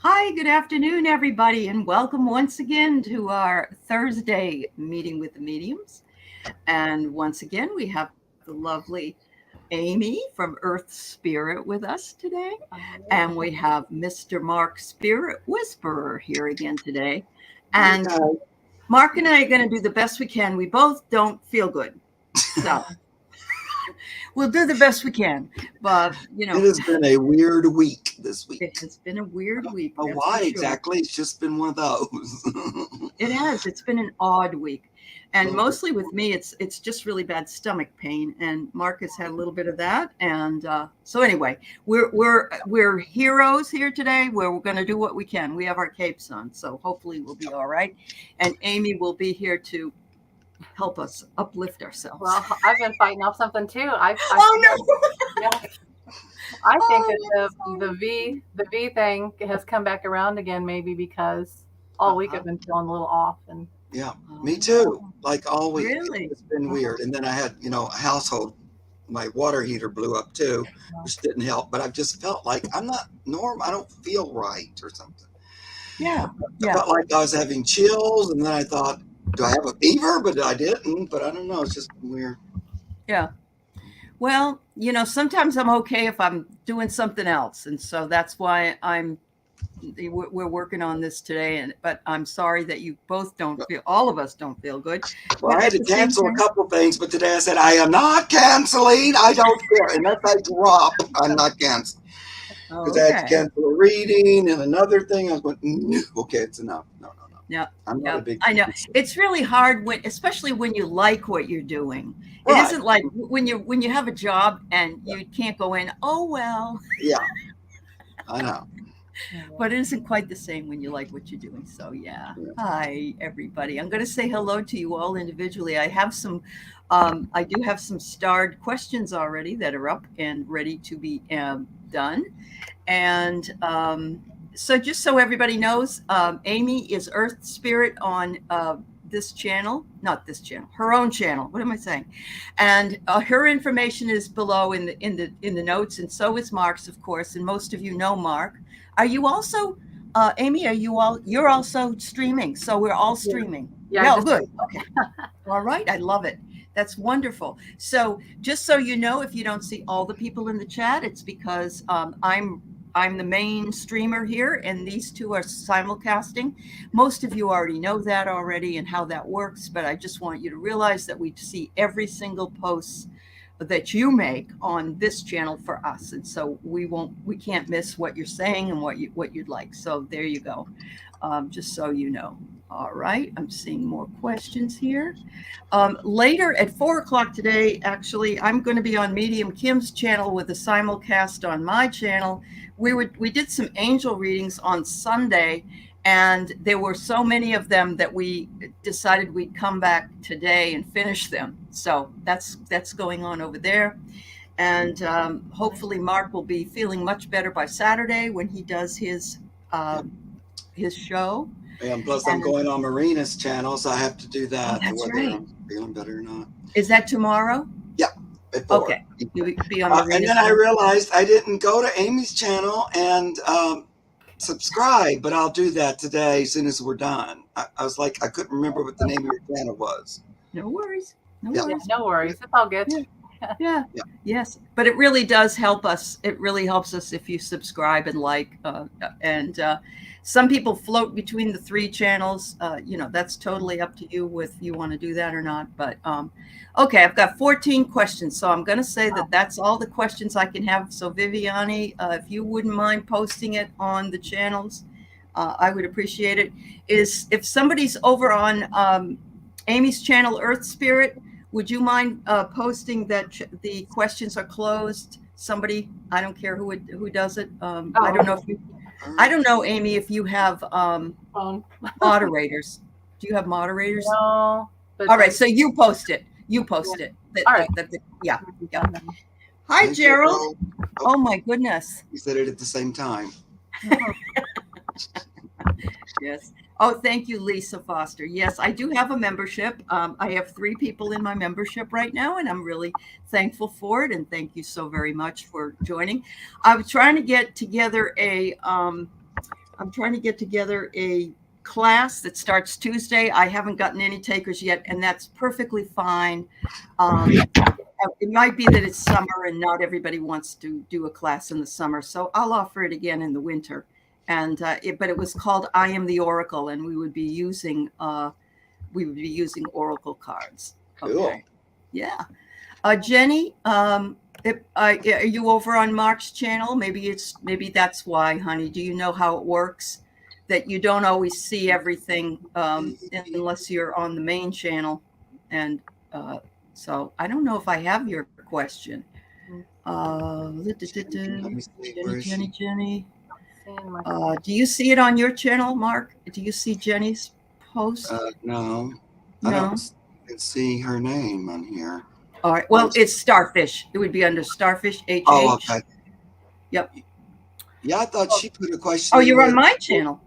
Hi, good afternoon, everybody, and welcome once again to our Thursday meeting with the mediums. And once again, we have the lovely Amy from Earthspirit with us today. And we have Mr. Mark Spirit Whisperer here again today. Hi, And guys. Mark and I are going to do the best we can. We both don't feel good. So we'll do the best we can. But, It has been a weird week this week. it has been a weird week, Oh, that's for why sure. exactly? It's just been one of those. It has. It's been an odd week. And Well, mostly with me, it's just really bad stomach pain. And Marcus had a little bit of that. And so anyway, we're heroes here today where we're going to do what we can. We have our capes on, so hopefully we'll be all right. And Amy will be here to help us uplift ourselves. Well, I've been fighting off something too. Oh no! Yeah, I think Oh, that I'm the V thing has come back around again, maybe because all week sorry. I've been feeling a little off, and yeah, me too. Oh, Like all week. really? It's been weird. And then I had, a household, my water heater blew up too, which didn't help. But I've just felt like I'm not normal. I don't feel right or something. Yeah. I Yeah. felt like I was having chills. And then I thought, do I have a fever? But I didn't. But I don't know. It's just weird. Yeah. Well, sometimes I'm okay if I'm doing something else, and so that's why we're working on this today. But I'm sorry that you both don't feel. All of us don't feel good, Well, but I had at to the same cancel a time, couple things, but today I said, I am not canceling. I don't care. Unless I drop, I'm not canceling. Because I had to okay, cancel a reading and another thing. I was going, no, okay, it's enough. No, no, no. yeah, I'm not yeah, a big I know fan. it's really hard especially when you like what you're doing. It Right. isn't like when you have a job and you can't go in. Oh well, Yeah, I know. but it isn't quite the same when you like what you're doing. So yeah. Yeah. Hi everybody. I'm going to say hello to you all individually. I do have some starred questions already that are up and ready to be done. And so just so everybody knows, Amy is Earth Spirit on this channel, not this channel, her own channel. What am I saying? And her information is below in the notes, and so is Mark's, of course. And most of you know Mark. Are you also, Amy? You're also streaming. So we're all yeah, streaming. yeah, I Yeah, just good. Okay. All right. I love it. That's wonderful. So just so you know, if you don't see all the people in the chat, it's because I'm the main streamer here, and these two are simulcasting. Most of you already know that already and how that works, but I just want you to realize that we see every single post that you make on this channel for us, and so we can't miss what you're saying and what you'd like. So there you go. Just so you know. All right, I'm seeing more questions here. Later at 4 o'clock today, actually, I'm going to be on Medium Kim's channel with a simulcast on my channel. We did some angel readings on Sunday, and there were so many of them that we decided we'd come back today and finish them. So that's going on over there. And hopefully Mark will be feeling much better by Saturday when he does his show. And plus, I'm And going on Marina's channel, so I have to do oh, that, that's whether right. I'm feeling better or not. Is that tomorrow? Yeah, at 4. Okay. You'll be on And Marina's then I channel? realized I didn't go to Amy's channel and subscribe, but I'll do that today as soon as we're done. I was like, I couldn't remember what the name of your channel was. No worries. No Yeah. yeah, worries. no worries, it's all good. Yeah. Yeah. Yeah. Yes. But it really does help us. It really helps us if you subscribe and like. And some people float between the three channels. That's totally up to you if you want to do that or not. But okay, I've got 14 questions. So I'm going to say that that's all the questions I can have. So Viviani, if you wouldn't mind posting it on the channels, I would appreciate it. If somebody's over on Amy's channel, Earth Spirit, would you mind posting that the questions are closed? Somebody, I don't care who does it. I don't know if I don't know, Amy, if you have Phone. moderators. Do you have moderators? No, but All right, so you post it. You post it. All right. Yeah. Hi, Hey, Gerald. Oh my goodness. You said it at the same time. Yes. Oh, thank you, Lisa Foster. Yes, I do have a membership. I have 3 people in my membership right now, and I'm really thankful for it. And thank you so very much for joining. I was trying to get together I'm trying to get together a class that starts Tuesday. I haven't gotten any takers yet, and that's perfectly fine. It might be that it's summer and not everybody wants to do a class in the summer, so I'll offer it again in the winter. And but it was called "I Am the Oracle," and we would be using oracle cards. Cool. Okay, yeah. Jenny, are you over on Mark's channel? Maybe that's why, honey. Do you know how it works? That you don't always see everything unless you're on the main channel, and so I don't know if I have your question. Jenny. Do you see it on your channel, Mark? Do you see Jenny's post? No, I don't see her name on here. All right. Well, it's Starfish. It would be under Starfish HH. Oh, okay. Yep. Yeah, I thought she put a question. Oh, you're on my channel.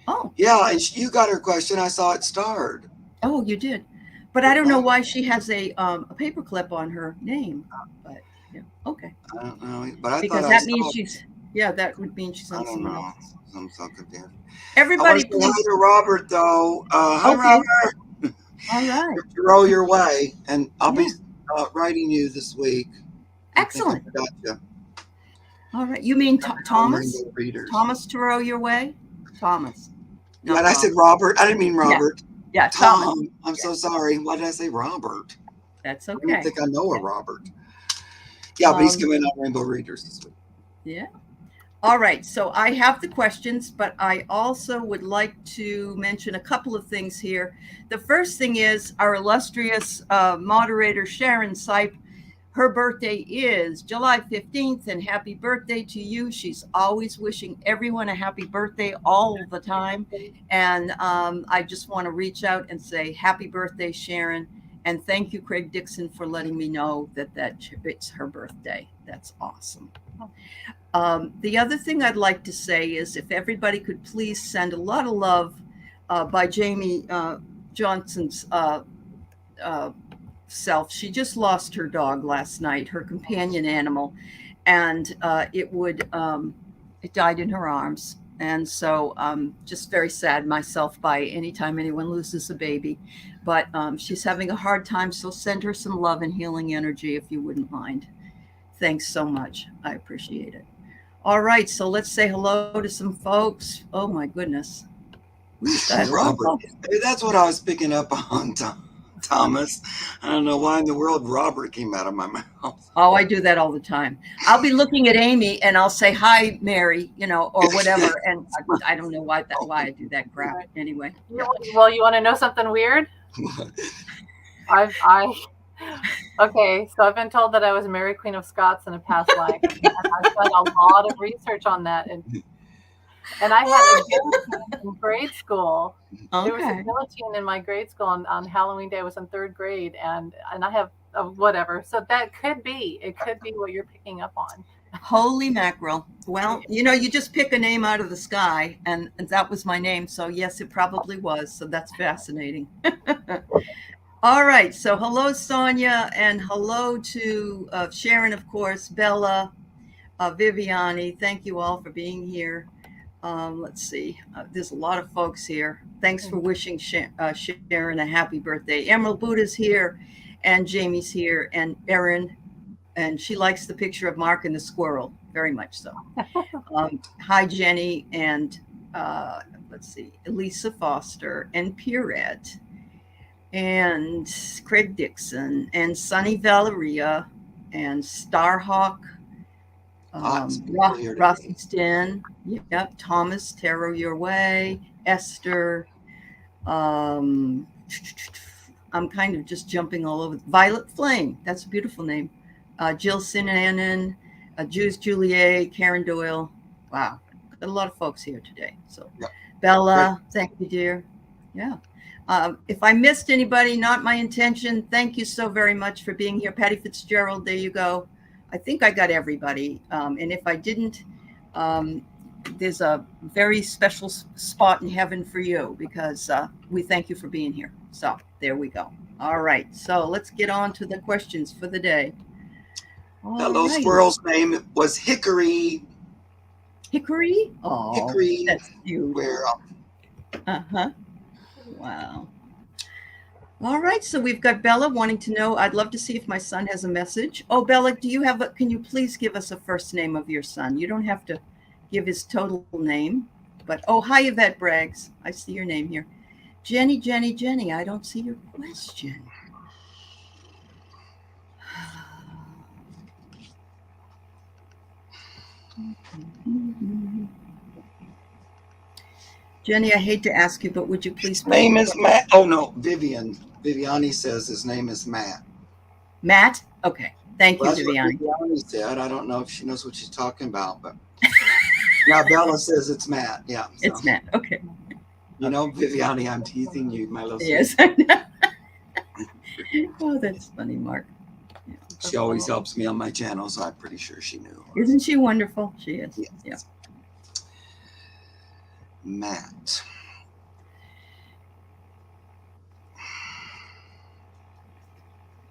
Oh. Yeah, and you got her question. I saw it starred. Oh, you did. But I don't know why she has a paperclip on her name. But yeah, okay. I don't know, but because that means she's. Yeah, that would mean she's on someone else. I'm so confused. Everybody, please. Hi to Robert, though. Hi, okay. Robert. All right. Roll your way, and I'll be writing you this week. Excellent. I got you. All right. You mean Thomas? Thomas to row your way? Thomas. Yeah, and I said Robert. I didn't mean Robert. Yeah, Tom. I'm so sorry. Why did I say Robert? That's okay. I don't think I know a Robert. Yeah, but he's coming on Rainbow Readers this week. Yeah. All right. So I have the questions, but I also would like to mention a couple of things here. The first thing is our illustrious moderator, Sharon Sipe. Her birthday is July 15th, and happy birthday to you. She's always wishing everyone a happy birthday all the time. And I just want to reach out and say happy birthday, Sharon. And thank you, Craig Dixon, for letting me know that it's her birthday. That's awesome. The other thing I'd like to say is if everybody could please send a lot of love by Jamie Johnson's self. She just lost her dog last night, her companion animal, and it died in her arms. And so just very sad myself by anytime anyone loses a baby, but she's having a hard time. So send her some love and healing energy if you wouldn't mind. Thanks so much. I appreciate it. All right. So let's say hello to some folks. Oh my goodness. Robert. That's what I was picking up on, Thomas. I don't know why in the world Robert came out of my mouth. Oh, I do that all the time. I'll be looking at Amy and I'll say, hi, Mary, or whatever. And I don't know why I do that crap anyway. Well, you want to know something weird? Okay, so I've been told that I was Mary Queen of Scots in a past life. And I've done a lot of research on that. And I had a guillotine in grade school. Okay. There was a guillotine in my grade school on Halloween Day. I was in 3rd grade, and I have whatever. So that could be. It could be what you're picking up on. Holy mackerel. Well, you just pick a name out of the sky, and that was my name. So yes, it probably was. So that's fascinating. All right. So hello, Sonia, and hello to Sharon, of course, Bella, Viviani. Thank you all for being here. Let's see. There's a lot of folks here. Thanks for wishing Sharon a happy birthday. Emerald Buddha's here, and Jamie's here, and Erin, and she likes the picture of Mark and the squirrel, very much so. Hi, Jenny, and let's see, Elisa Foster, and Pierrette, and Craig Dixon, and Sunny Valeria, and Starhawk, Rothstein, yep, Thomas, Tarot Your Way, Esther. I'm kind of just jumping all over. Violet Flame, that's a beautiful name. Jill Sinanen, Juice Juliet, Karen Doyle. Wow, got a lot of folks here today. So, yep. Bella, thank you, dear. Yeah. If I missed anybody, not my intention. Thank you so very much for being here. Patty Fitzgerald, there you go. I think I got everybody. And if I didn't, there's a very special spot in heaven for you because we thank you for being here. So there we go. All right. So let's get on to the questions for the day. That little squirrel's name was Hickory. Hickory? Oh, Hickory, that's cute. where Uh-huh. Wow. All right, so we've got Bella wanting to know, I'd love to see if my son has a message. Oh, Bella, can you please give us a first name of your son? You don't have to give his total name, but, oh, hi, Yvette Braggs. I see your name here. Jenny, I don't see your question. Jenny, I hate to ask you, but would you please put name is Matt. Oh no, Vivian. Viviani says his name is Matt. Matt? Okay. Thank you, Well, that's Viviani. what Viviani said. I don't know if she knows what she's talking about, but now Bella says it's Matt. Yeah. So. It's Matt. Okay. You know, Viviani, I'm teasing you, my little Yes, I know. Oh, that's funny, Mark. Yeah. She always helps me on my channel, so I'm pretty sure she knew. Isn't she wonderful? She is. Yes. Yeah. Matt.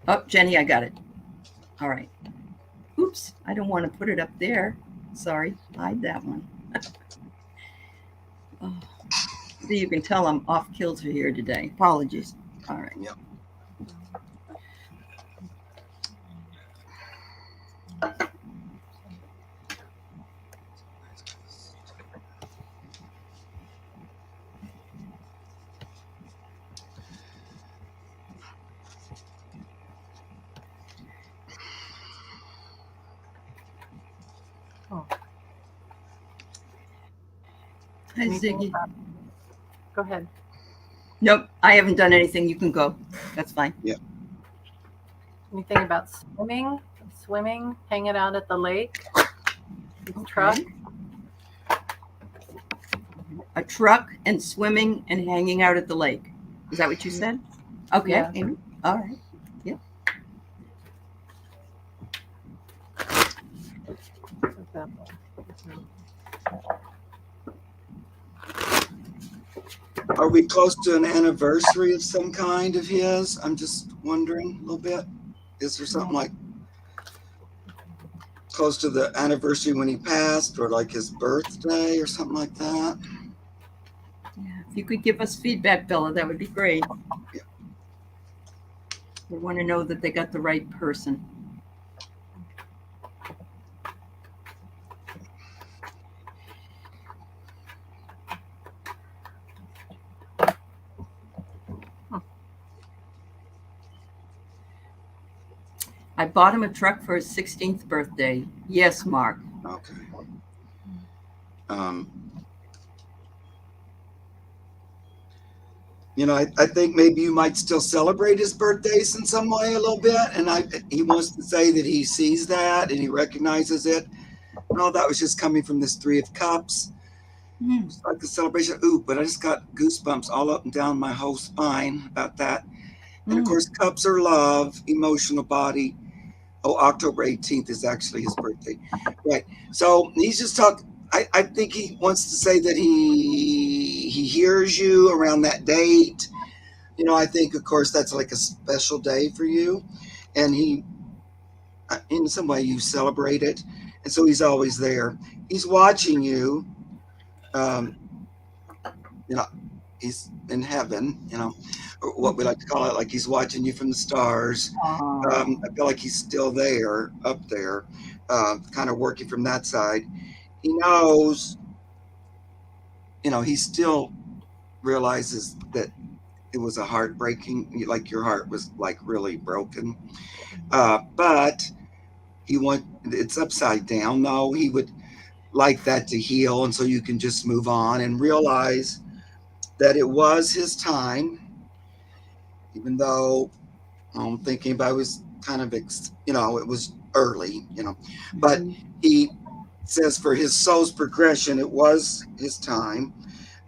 Oh, Jenny, I got it. All right. Oops, I don't want to put it up there. Sorry, hide that one. Oh. So you can tell I'm off kilter here today. Apologies. All right. Yep. Hi, Ziggy. Go ahead. Nope, I haven't done anything. You can go. That's fine. Yeah. Anything about swimming, hanging out at the lake, truck? A truck and swimming and hanging out at the lake. Is that what you said? Okay, Yeah. Amy. All right. Yeah. Are we close to an anniversary of some kind of his? I'm just wondering a little bit. Is there something like close to the anniversary when he passed, or like his birthday or something like that? Yeah. If you could give us feedback, Bella, that would be great. Yeah. We want to know that they got the right person. I bought him a truck for his 16th birthday. Yes, Mark. Okay. You know, I think maybe you might still celebrate his birthdays in some way a little bit. And he wants to say that he sees that and he recognizes it. No, that was just coming from this Three of Cups. It's like the celebration. Ooh, but I just got goosebumps all up and down my whole spine about that. And of course, cups are love, emotional body. Oh, October 18th is actually his birthday. Right. So he's just talking. I think he wants to say that he hears you around that date. You know, I think, of course, that's like a special day for you. And he, in some way, you celebrate it. And so he's always there. He's watching you. You know, he's in heaven, you know, or what we like to call it, like he's watching you from the stars. I feel like he's still there, up there, kind of working from that side. He knows, you know, he still realizes that it was a heartbreaking, like your heart was like really broken. But it's upside down though. He would like that to heal. And so you can just move on and realize that it was his time, even though I'm thinking about it was kind of, you know, it was early, you know, but he says for his soul's progression, it was his time.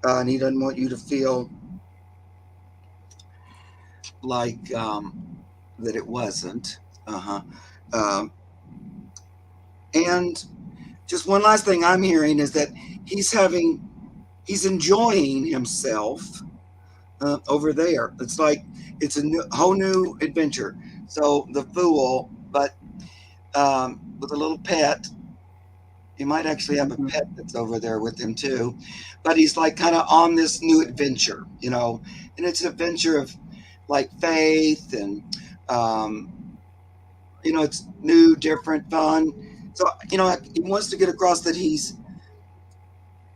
And he doesn't want you to feel like that it wasn't. And just one last thing I'm hearing is that he's enjoying himself over there. It's like it's a whole new adventure. So the Fool, but with a little pet, He might actually have a pet that's over there with him too, but he's like kind of on this new adventure, and it's an adventure of like faith and, it's new, different, fun. So, he wants to get across that he's,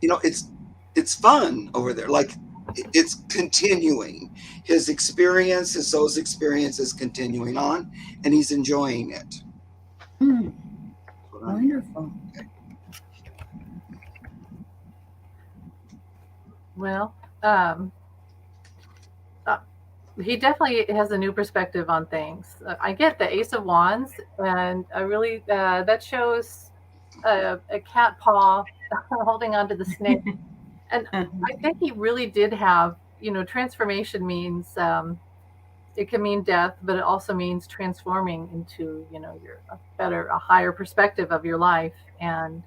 it's fun over there. Like it's continuing his experience, his soul's experience is continuing on, and he's enjoying it. Wonderful. Well, he definitely has a new perspective on things. I get the Ace of Wands, and I really that shows a cat paw holding onto the snake, and I think he really did have. Transformation means it can mean death, but it also means transforming into a higher perspective of your life. And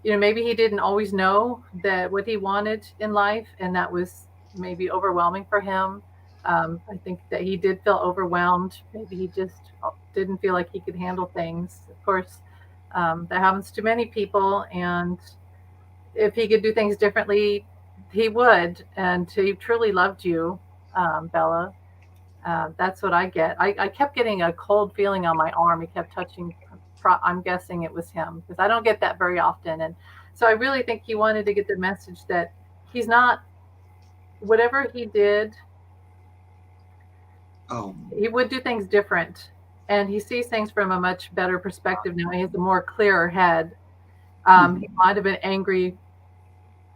maybe he didn't always know that what he wanted in life, and that was maybe overwhelming for him. I think that he did feel overwhelmed. Maybe he just didn't feel like he could handle things. Of course, that happens to many people, and if he could do things differently, he would. And he truly loved you, Bella. That's what I get. I kept getting a cold feeling on my arm. He kept touching. I'm guessing it was him because I don't get that very often. And so I really think he wanted to get the message that he's not, whatever he did, he would do things different. And he sees things from a much better perspective now. He has a more clearer head. He might have been angry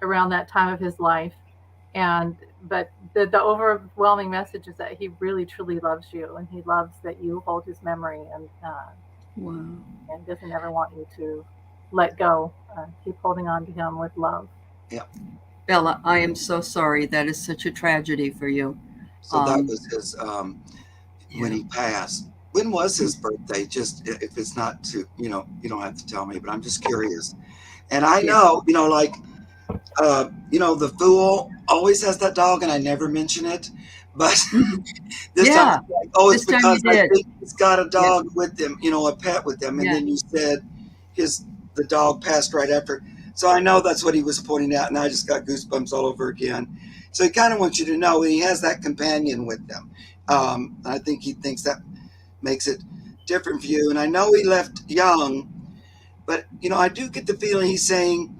around that time of his life. But the overwhelming message is that he really truly loves you, and he loves that you hold his memory, and doesn't ever want you to let go. Keep holding on to him with love. Yeah. Bella, I am so sorry. That is such a tragedy for you. So that was his when he passed. When was his birthday? Just if it's not too, you don't have to tell me, but I'm just curious. And I know, the Fool always has that dog, and I never mention it. But this time, it's because I think he's got a dog with him, a pet with him. And then you said the dog passed right after. So I know that's what he was pointing out, and I just got goosebumps all over again. So he kind of wants you to know he has that companion with him. I think he thinks that makes it different for you. And I know he left young, but, I do get the feeling he's saying,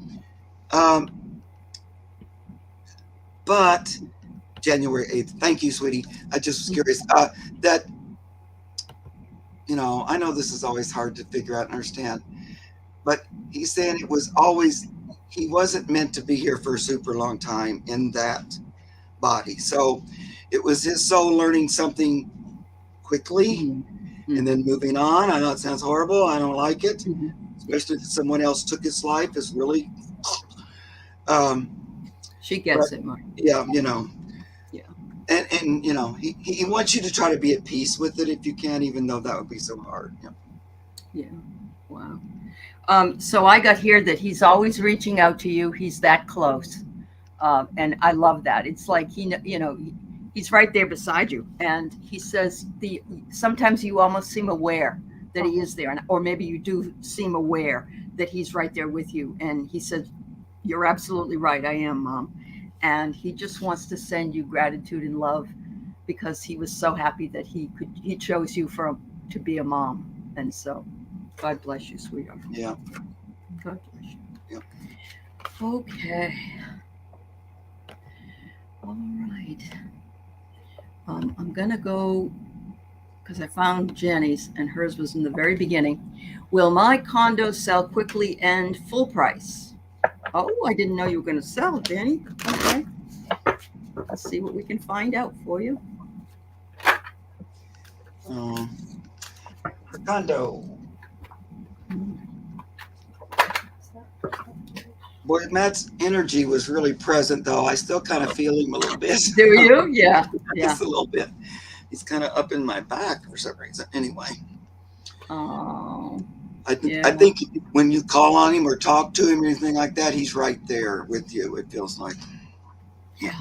but January 8th. Thank you, sweetie. I just was curious that, I know this is always hard to figure out and understand, but he's saying he wasn't meant to be here for a super long time in that body. So it was his soul learning something quickly and then moving on. I know it sounds horrible. I don't like it, especially if someone else took his life. Is really, she gets it, Mark. Yeah. And he wants you to try to be at peace with it if you can, even though that would be so hard. Yeah. Wow. So I got here that he's always reaching out to you. He's that close. And I love that. It's like, he's right there beside you. And he says sometimes you almost seem aware that he is there. Or maybe you do seem aware that he's right there with you. And he says, you're absolutely right. I am, Mom. And he just wants to send you gratitude and love because he was so happy that he chose you to be a mom. And so God bless you, sweetheart. Yeah. God bless you. Yeah. Okay. All right. I'm going to go because I found Jenny's and hers was in the very beginning. Will my condo sell quickly and full price? Oh, I didn't know you were going to sell, Jenny. Okay. Let's see what we can find out for you. Condo. Boy, Matt's energy was really present, though. I still kind of feel him a little bit. Do you? Yeah. Just a little bit. He's kind of up in my back for some reason. Anyway. Oh. I think when you call on him or talk to him or anything like that, he's right there with you. It feels like. Yeah.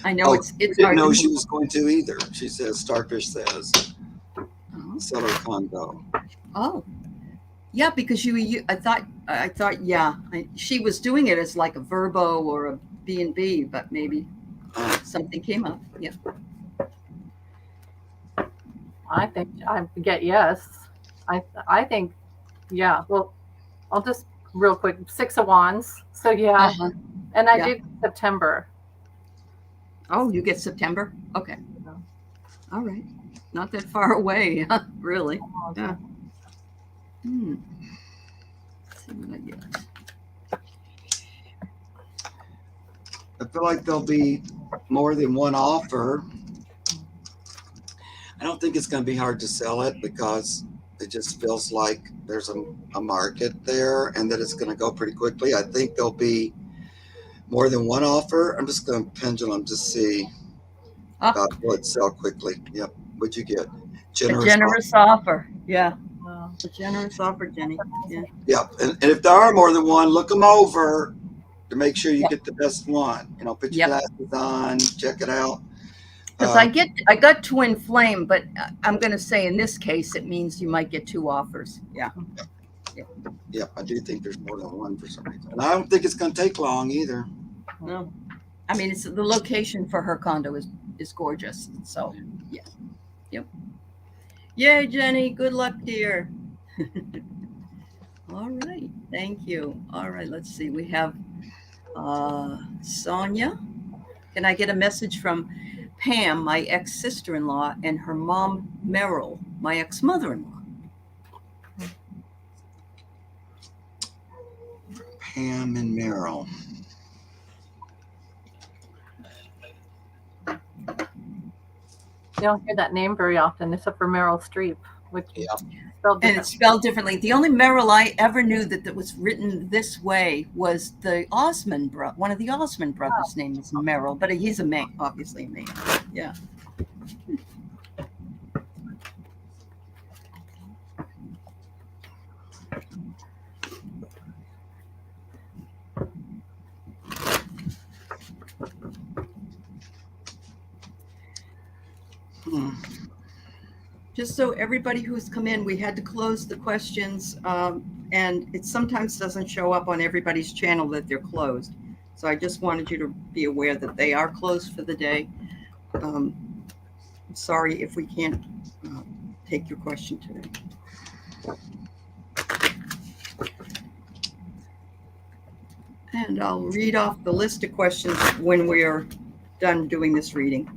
I know it's didn't know she was going to either. She says, Starfish says, sell her condo. Oh. Yeah, because I thought, yeah, she was doing it as like a Verbo or a B&B, but maybe something came up. Yeah. I think I get yes. I think yeah. Well, I'll just real quick 6 of Wands. So yeah, Uh-huh. and I Yeah. did September. Oh, you get September? Okay. So, All right. Not that far away, really. Yeah. Hmm. Let's see what I get. I feel like there'll be more than one offer. I don't think it's going to be hard to sell it because it just feels like there's a market there and that it's going to go pretty quickly. I think there'll be more than one offer. I'm just going to pendulum to see Ah, will it sell quickly. Yep. What'd you get? a Generous offer. generous offer. Yeah. well, A generous offer, Jenny. Yeah. Yep. And if there are more than one, look them over to make sure you Yep. get the best one. Put your Yep. glasses on, check it out. Because I got twin flame, but I'm going to say in this case, it means you might get 2 offers. Yeah. Yep. I do think there's more than one for some reason. And I don't think it's going to take long either. No. I mean, it's the location for her condo is gorgeous. So, yeah. Yep. Yay, Jenny. Good luck, dear. All right. Thank you. All right. Let's see. We have Sonia. Can I get a message from Pam, my ex-sister-in-law, and her mom, Merrill, my ex-mother-in-law? Pam and Merrill. you don't hear that name very often, except for Meryl Streep, which is spelled And it's different. spelled differently. The only Merrill I ever knew that was written this way was the Osmond one of the Osmond brothers' name is Merrill, but he's a man, obviously a man. Yeah. Just so everybody who's come in, we had to close the questions, and it sometimes doesn't show up on everybody's channel that they're closed. So I just wanted you to be aware that they are closed for the day. I'm sorry if we can't take your question today. And I'll read off the list of questions when we're done doing this reading.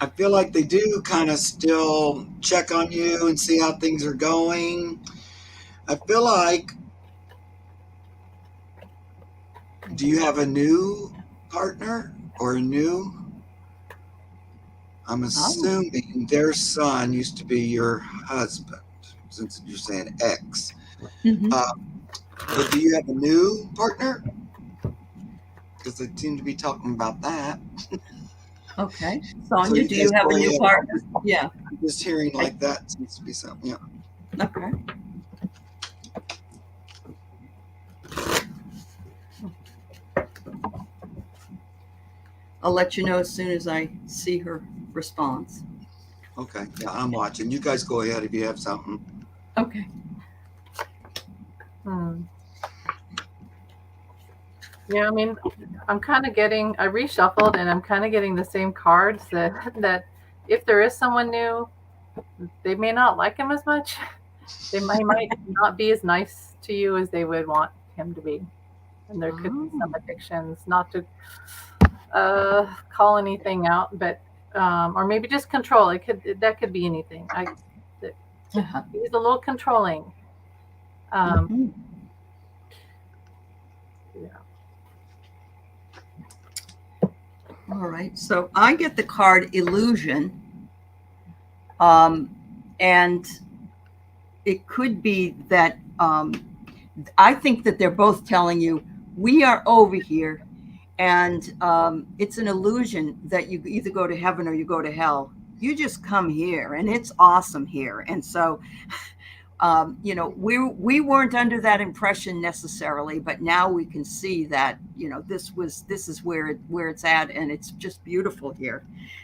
I feel like they do kind of still check on you and see how things are going. I feel like, do you have a new partner or a new? I'm assuming their son used to be your husband, since you're saying ex. Mm-hmm. But do you have a new partner? Because they seem to be talking about that. Okay. Sonia, So do you have a new partner? Yeah. I'm just hearing like that seems to be something. Yeah. Okay. I'll let you know as soon as I see her response. Okay. Yeah, I'm watching. You guys go ahead if you have something. Okay. Yeah, I mean, I'm kind of getting, I reshuffled and I'm kind of getting the same cards that if there is someone new, they may not like him as much. They might not be as nice to you as they would want him to be. And there could be some addictions, not to call anything out, but, or maybe just control. That could be anything. He's a little controlling. Yeah. All right. So I get the card Illusion. And it could be that I think that they're both telling you, we are over here. And it's an illusion that you either go to heaven or you go to hell. You just come here and it's awesome here. And so You know, we weren't under that impression necessarily, but now we can see that, you know, this is where it's at, and it's just beautiful here.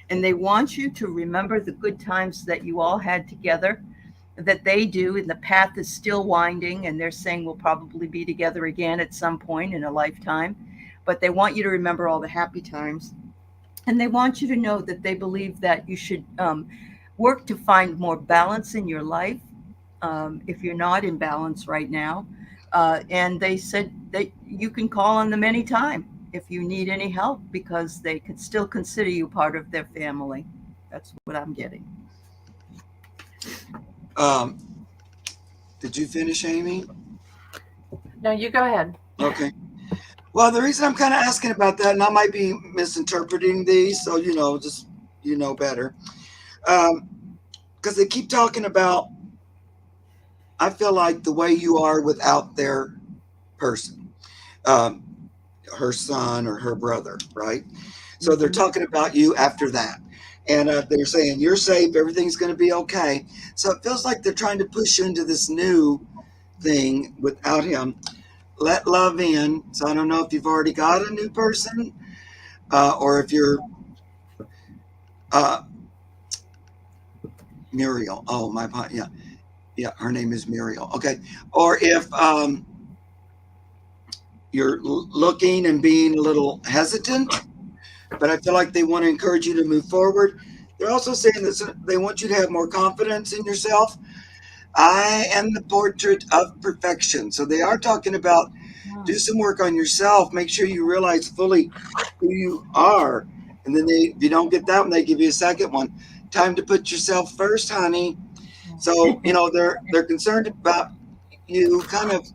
And they want you to remember the good times that you all had together, that they do, and the path is still winding, and they're saying we'll probably be together again at some point in a lifetime. But they want you to remember all the happy times, and they want you to know that they believe that you should work to find more balance in your life, if you're not in balance right now. And they said that you can call on them anytime if you need any help, because they could still consider you part of their family. That's what I'm getting. Did you finish, Amy? No, you go ahead. Okay. Well, the reason I'm kind of asking about that, and I might be misinterpreting these, so just better, because they keep talking about. I feel like the way you are without their person, her son or her brother, right? So they're talking about you after that, and they're saying you're safe, everything's going to be okay. So it feels like they're trying to push you into this new thing without him. Let love in. So I don't know if you've already got a new person, or if you're Muriel. Oh, yeah, her name is Muriel. Okay, or if you're looking and being a little hesitant, but I feel like they want to encourage you to move forward. They're also saying that they want you to have more confidence in yourself. I am the portrait of perfection. So they are talking about do some work on yourself. Make sure you realize fully who you are. And then if you don't get that one, they give you a second one. Time to put yourself first, honey. So, they're concerned about you kind of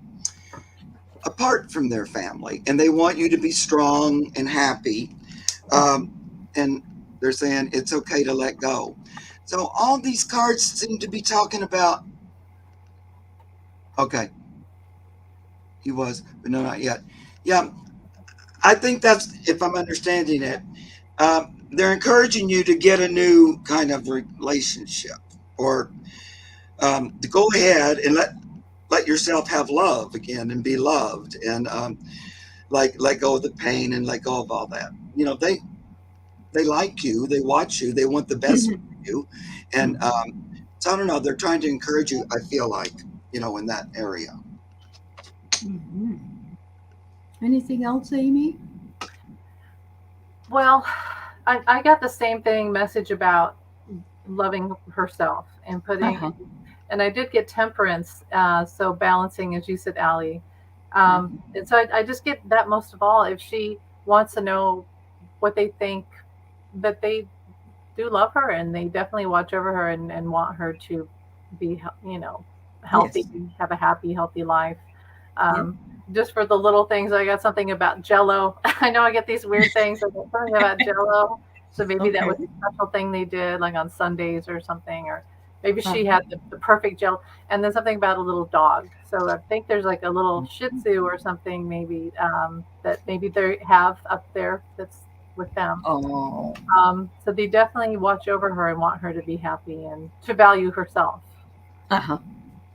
apart from their family, and they want you to be strong and happy. And they're saying it's okay to let go. So all these cards seem to be talking about, okay, he was, but no, not yet. Yeah, I think that's, if I'm understanding it, they're encouraging you to get a new kind of relationship, or to go ahead and let yourself have love again and be loved, and let go of the pain and let go of all that. They like you, they watch you, they want the best for you, and so I don't know. They're trying to encourage you. I feel like in that area. Mm-hmm. Anything else, Amy? Well, I got the same message about loving herself and putting, and I did get temperance, so balancing, as you said, Allie. And so I just get that most of all, if she wants to know what they think, that they do love her and they definitely watch over her and want her to be, healthy, have a happy, healthy life. Just for the little things, I got something about Jello. I know I get these weird things. I got something about Jello. So maybe that was a special thing they did, like on Sundays or something, or maybe she had the perfect Jello. And then something about a little dog. So I think there's like a little Shih Tzu or something, maybe that maybe they have up there that's with them. So they definitely watch over her and want her to be happy and to value herself.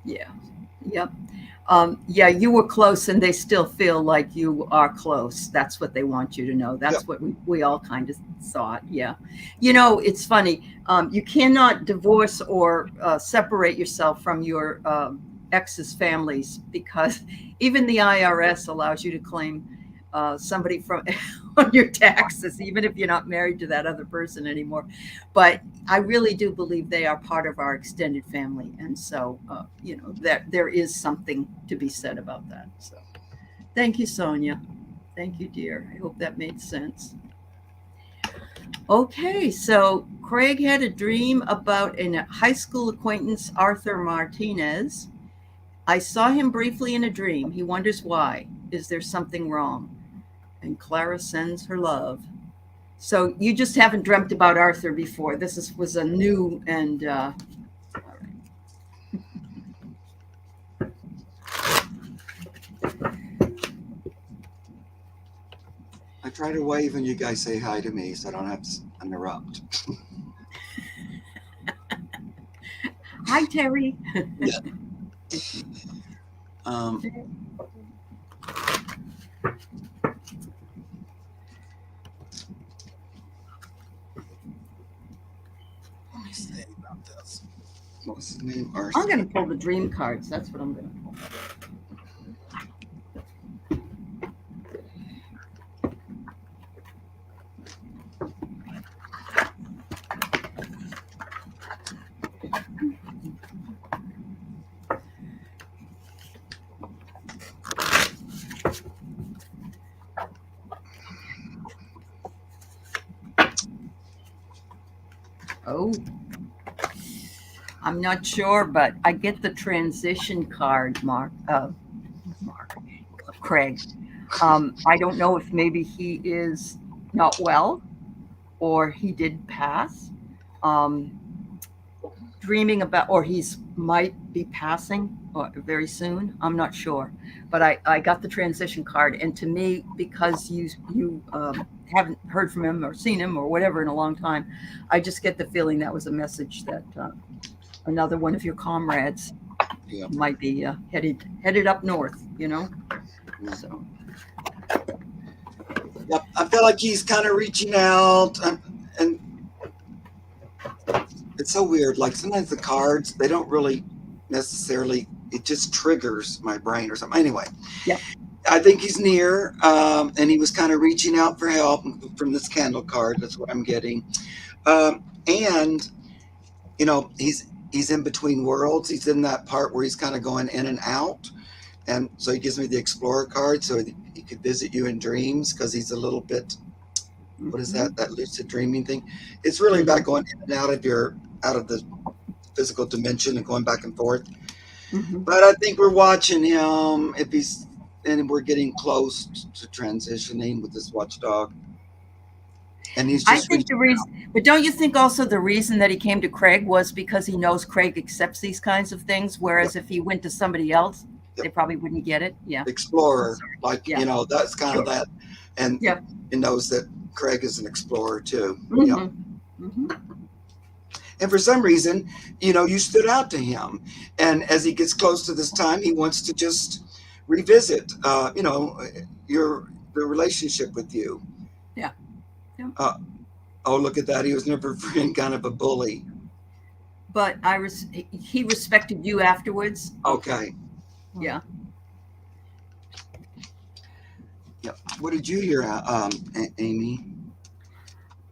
Yeah. Yep. Yeah, you were close, and they still feel like you are close. That's what they want you to know. That's what we all kind of thought. Yeah. It's funny. You cannot divorce or separate yourself from your ex's families, because even the IRS allows you to claim somebody from on your taxes, even if you're not married to that other person anymore. But I really do believe they are part of our extended family, and so that there is something to be said about that. So, thank you, Sonia. Thank you, dear. I hope that made sense. Okay, so Craig had a dream about a high school acquaintance, Arthur Martinez. I saw him briefly in a dream. He wonders why. Is there something wrong? And Clara sends her love. So you just haven't dreamt about Arthur before. This was a new and all right. I try to wave when you guys say hi to me, so I don't have to interrupt. Hi, Terry. Yeah. Um, let me see about this. What's his name? I'm going to pull the dream cards. That's what I'm going to pull. Oh, I'm not sure, but I get the transition card, Craig. I don't know if maybe he is not well or he did pass. Dreaming about, or he's might be passing very soon. I'm not sure, but I got the transition card, and to me, because you haven't heard from him or seen him or whatever in a long time, I just get the feeling that was a message that another one of your comrades might be headed up north. So. Yep, I feel like he's kind of reaching out, and it's so weird. Like sometimes the cards, they don't really necessarily, it just triggers my brain or something. Anyway, yeah, I think he's near, and he was kind of reaching out for help from this candle card. That's what I'm getting. And, he's in between worlds. He's in that part where he's kind of going in and out. And so he gives me the Explorer card so he could visit you in dreams, because he's a little bit, what is that lucid dreaming thing? It's really about going in and out of the physical dimension and going back and forth. But I think we're watching him and we're getting close to transitioning with this watchdog. And he's just, I think the reason, but don't you think also the reason that he came to Craig was because he knows Craig accepts these kinds of things, whereas if he went to somebody else, they probably wouldn't get it. Yeah. Explorer, that's kind of that. And he knows that Craig is an explorer too. And for some reason, you stood out to him. And as he gets close to this time, he wants to just revisit, the relationship with you. Yeah. Oh, look at that. He was never kind of a bully. But he respected you afterwards. Okay. Yeah. Yeah. What did you hear, Amy?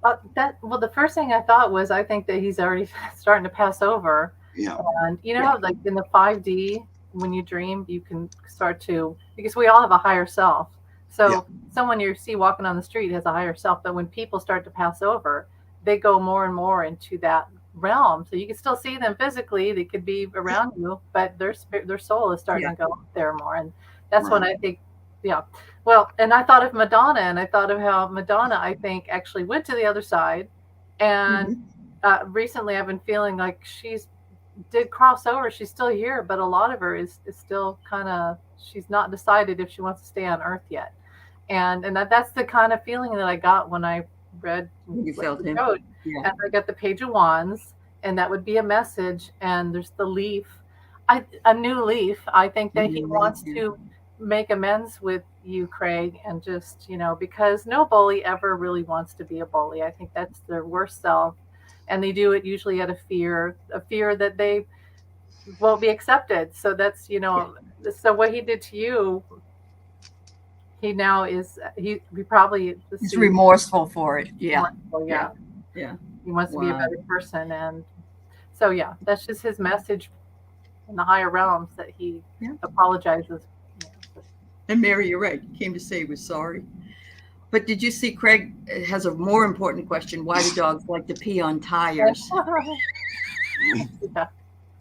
The first thing I thought was, I think that he's already starting to pass over. Yeah. And like in the 5D, when you dream, you can start to, because we all have a higher self. So someone you see walking on the street has a higher self, but when people start to pass over, they go more and more into that realm. So you can still see them physically; they could be around you, but their soul is starting to go there more, and that's when I think, Well, and I thought of Madonna, and I thought of how Madonna, I think, actually went to the other side, and recently I've been feeling like did cross over. She's still here, but a lot of her is still kind of, she's not decided if she wants to stay on Earth yet. And that's the kind of feeling that I got when I read you felt him. And I got the Page of Wands, and that would be a message. And there's the leaf, a new leaf. I think that he wants to make amends with you, Craig, and just, because no bully ever really wants to be a bully. I think that's their worst self. And they do it usually out of fear that they won't be accepted. So that's, so what he did to you, he now is, he probably he's remorseful for it. Yeah. He wants to be a better person. And so, that's just his message in the higher realms, that he apologizes. And Mary, you're right. He came to say he was sorry. But did you see Craig has a more important question? Why do dogs like to pee on tires?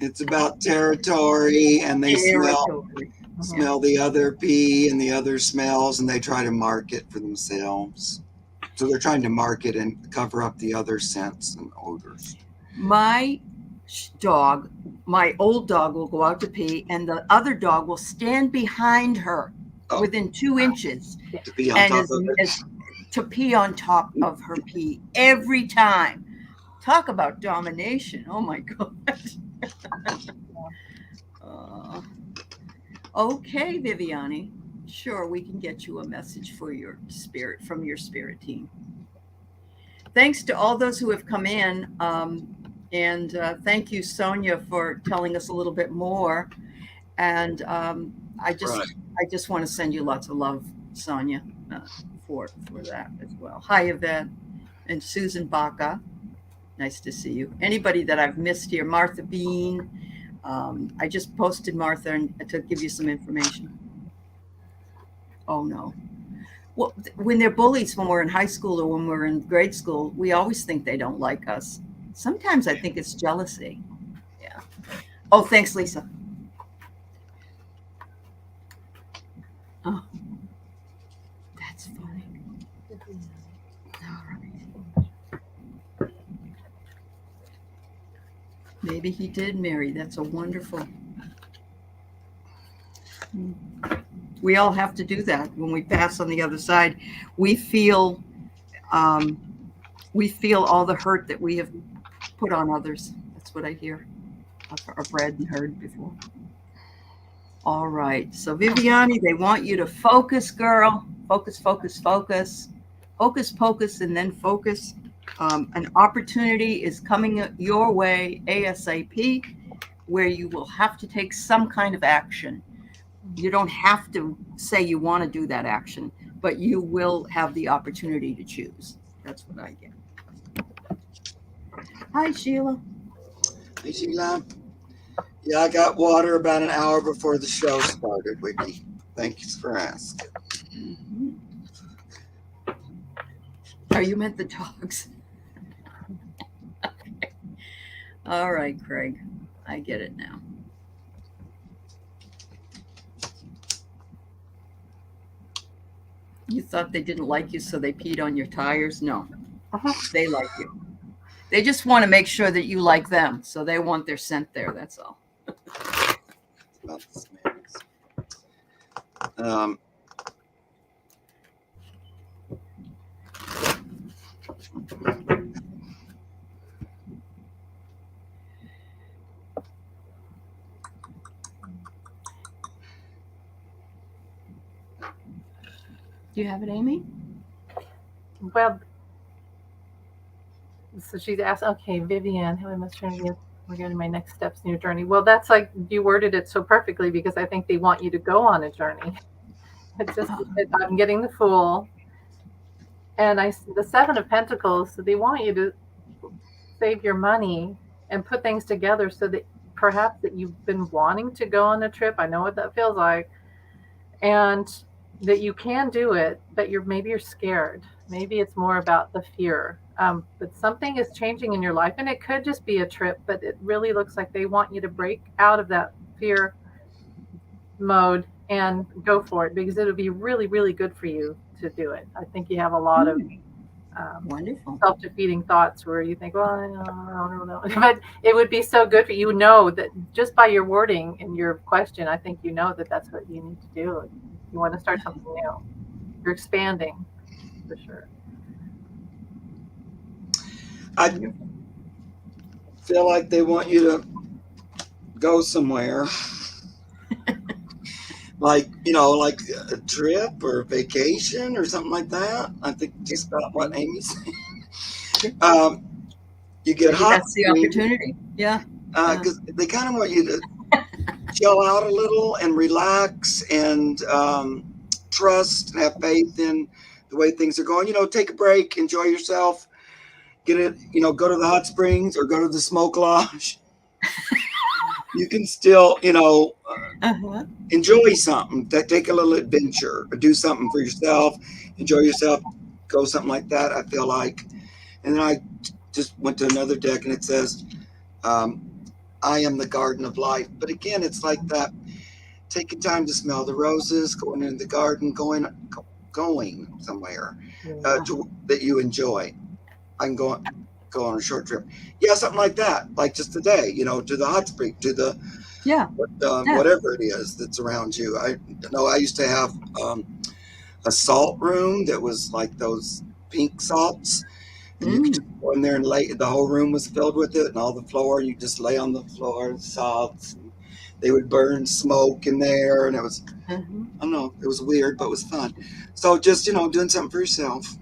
It's about territory, and they smell the other pee and the other smells, and they try to mark it for themselves. So they're trying to mark it and cover up the other scents and odors. My old dog will go out to pee, and the other dog will stand behind her within 2 inches to pee on top of it. To pee on top of her pee every time. Talk about domination. Oh my God. Okay, Viviani. Sure, we can get you a message for your spirit from your spirit team. Thanks to all those who have come in. And thank you, Sonia, for telling us a little bit more. And I just want to send you lots of love, Sonia, for that as well. Hi, Yvette and Susan Baca. Nice to see you. Anybody that I've missed here, Martha Bean. I just posted Martha to give you some information. Oh no. Well, when they're bullies when we're in high school or when we're in grade school, we always think they don't like us. Sometimes I think it's jealousy. Yeah. Oh, thanks, Lisa. Oh, that's funny. All right. Maybe he did marry. That's a wonderful. We all have to do that when we pass on the other side. We feel all the hurt that we have put on others. That's what I hear. I've read and heard before. All right. So Viviani, they want you to focus, girl. Focus, focus, focus. Hocus pocus and then focus. An opportunity is coming your way ASAP where you will have to take some kind of action. You don't have to say you want to do that action, but you will have the opportunity to choose. That's what I get. Hi, Sheila. Hey, Sheila. Yeah, I got water about an hour before the show started, Wiki. Thanks for asking. Mm-hmm. Oh, you meant the dogs. Okay. All right, Craig. I get it now. You thought they didn't like you, so they peed on your tires? No, they like you. They just want to make sure that you like them, so they want their scent there. That's all. About the smells. Do you have it, Amy? Well, so she's asked, okay, Vivian, how am I trying to get regarding my next steps in your journey? Well, that's like you worded it so perfectly because I think they want you to go on a journey. It's just I'm getting the Fool, and the Seven of Pentacles. So they want you to save your money and put things together so that perhaps that you've been wanting to go on a trip. I know what that feels like, and that you can do it, but maybe you're scared. Maybe it's more about the fear. But something is changing in your life, and it could just be a trip, but it really looks like they want you to break out of that fear mode and go for it because it'll be really, really good for you to do it. I think you have a lot of wonderful self-defeating thoughts where you think, well, I don't know. But it would be so good for you. You know that just by your wording and your question, I think you know that that's what you need to do. You want to start something new. You're expanding for sure. I feel like they want you to go somewhere. Like a trip or a vacation or something like that. I think just about what Amy's saying. You get hot. That's the opportunity. Yeah. Because they kind of want you to chill out a little and relax and trust and have faith in the way things are going. Take a break, enjoy yourself, get it, go to the hot springs or go to the smoke lodge. You can still, enjoy something, take a little adventure or do something for yourself, enjoy yourself, go something like that, I feel like. And then I just went to another deck and it says, I am the garden of life. But again, it's like that, taking time to smell the roses, going in the garden, going somewhere that you enjoy. I can go on a short trip. Yeah, something like that. Like just today, to the hot spring, to the whatever it is that's around you. I used to have a salt room that was like those pink salts, and you could just go in there and lay. The whole room was filled with it, and all the floor. You just lay on the floor, salts. they would burn smoke in there, and it was, Mhm. I don't know, it was weird, but it was fun. So just, doing something for yourself.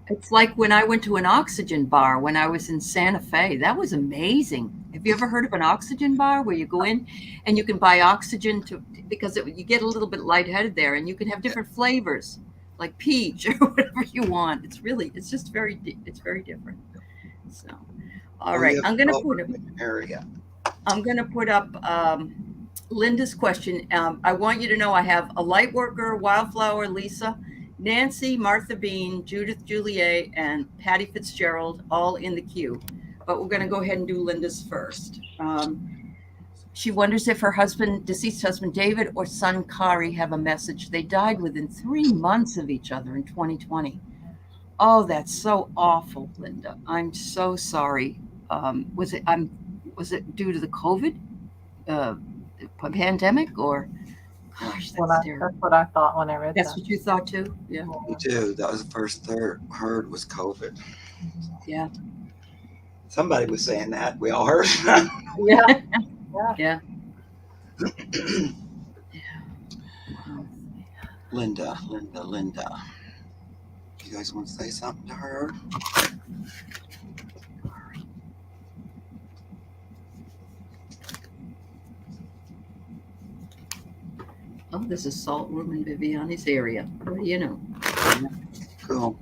It's like when I went to an oxygen bar when I was in Santa Fe. That was amazing. Have you ever heard of an oxygen bar where you go in and you can buy oxygen because you get a little bit lightheaded there, and you can have different flavors like peach or whatever you want. It's just it's very different. So, all Well, you right, have to go in an area. I'm going to put up Linda's question. I want you to know I have a light worker, Wildflower, Lisa, Nancy, Martha Bean, Judith Juliet, and Patty Fitzgerald all in the queue. But we're going to go ahead and do Linda's first. She wonders if her deceased husband David, or son Kari have a message. They died within 3 months of each other in 2020. Oh, that's so awful, Linda. I'm so sorry. Was it due to the COVID pandemic, or gosh, that's terrible. That's what I thought when I read that. That's what you thought too? Yeah. Me too. That was the first heard was COVID. Yeah. Somebody was saying that. We all heard. Yeah. Yeah. Linda. You guys want to say something to her? Oh, there's a salt room in Viviani's area. What do you know? Cool.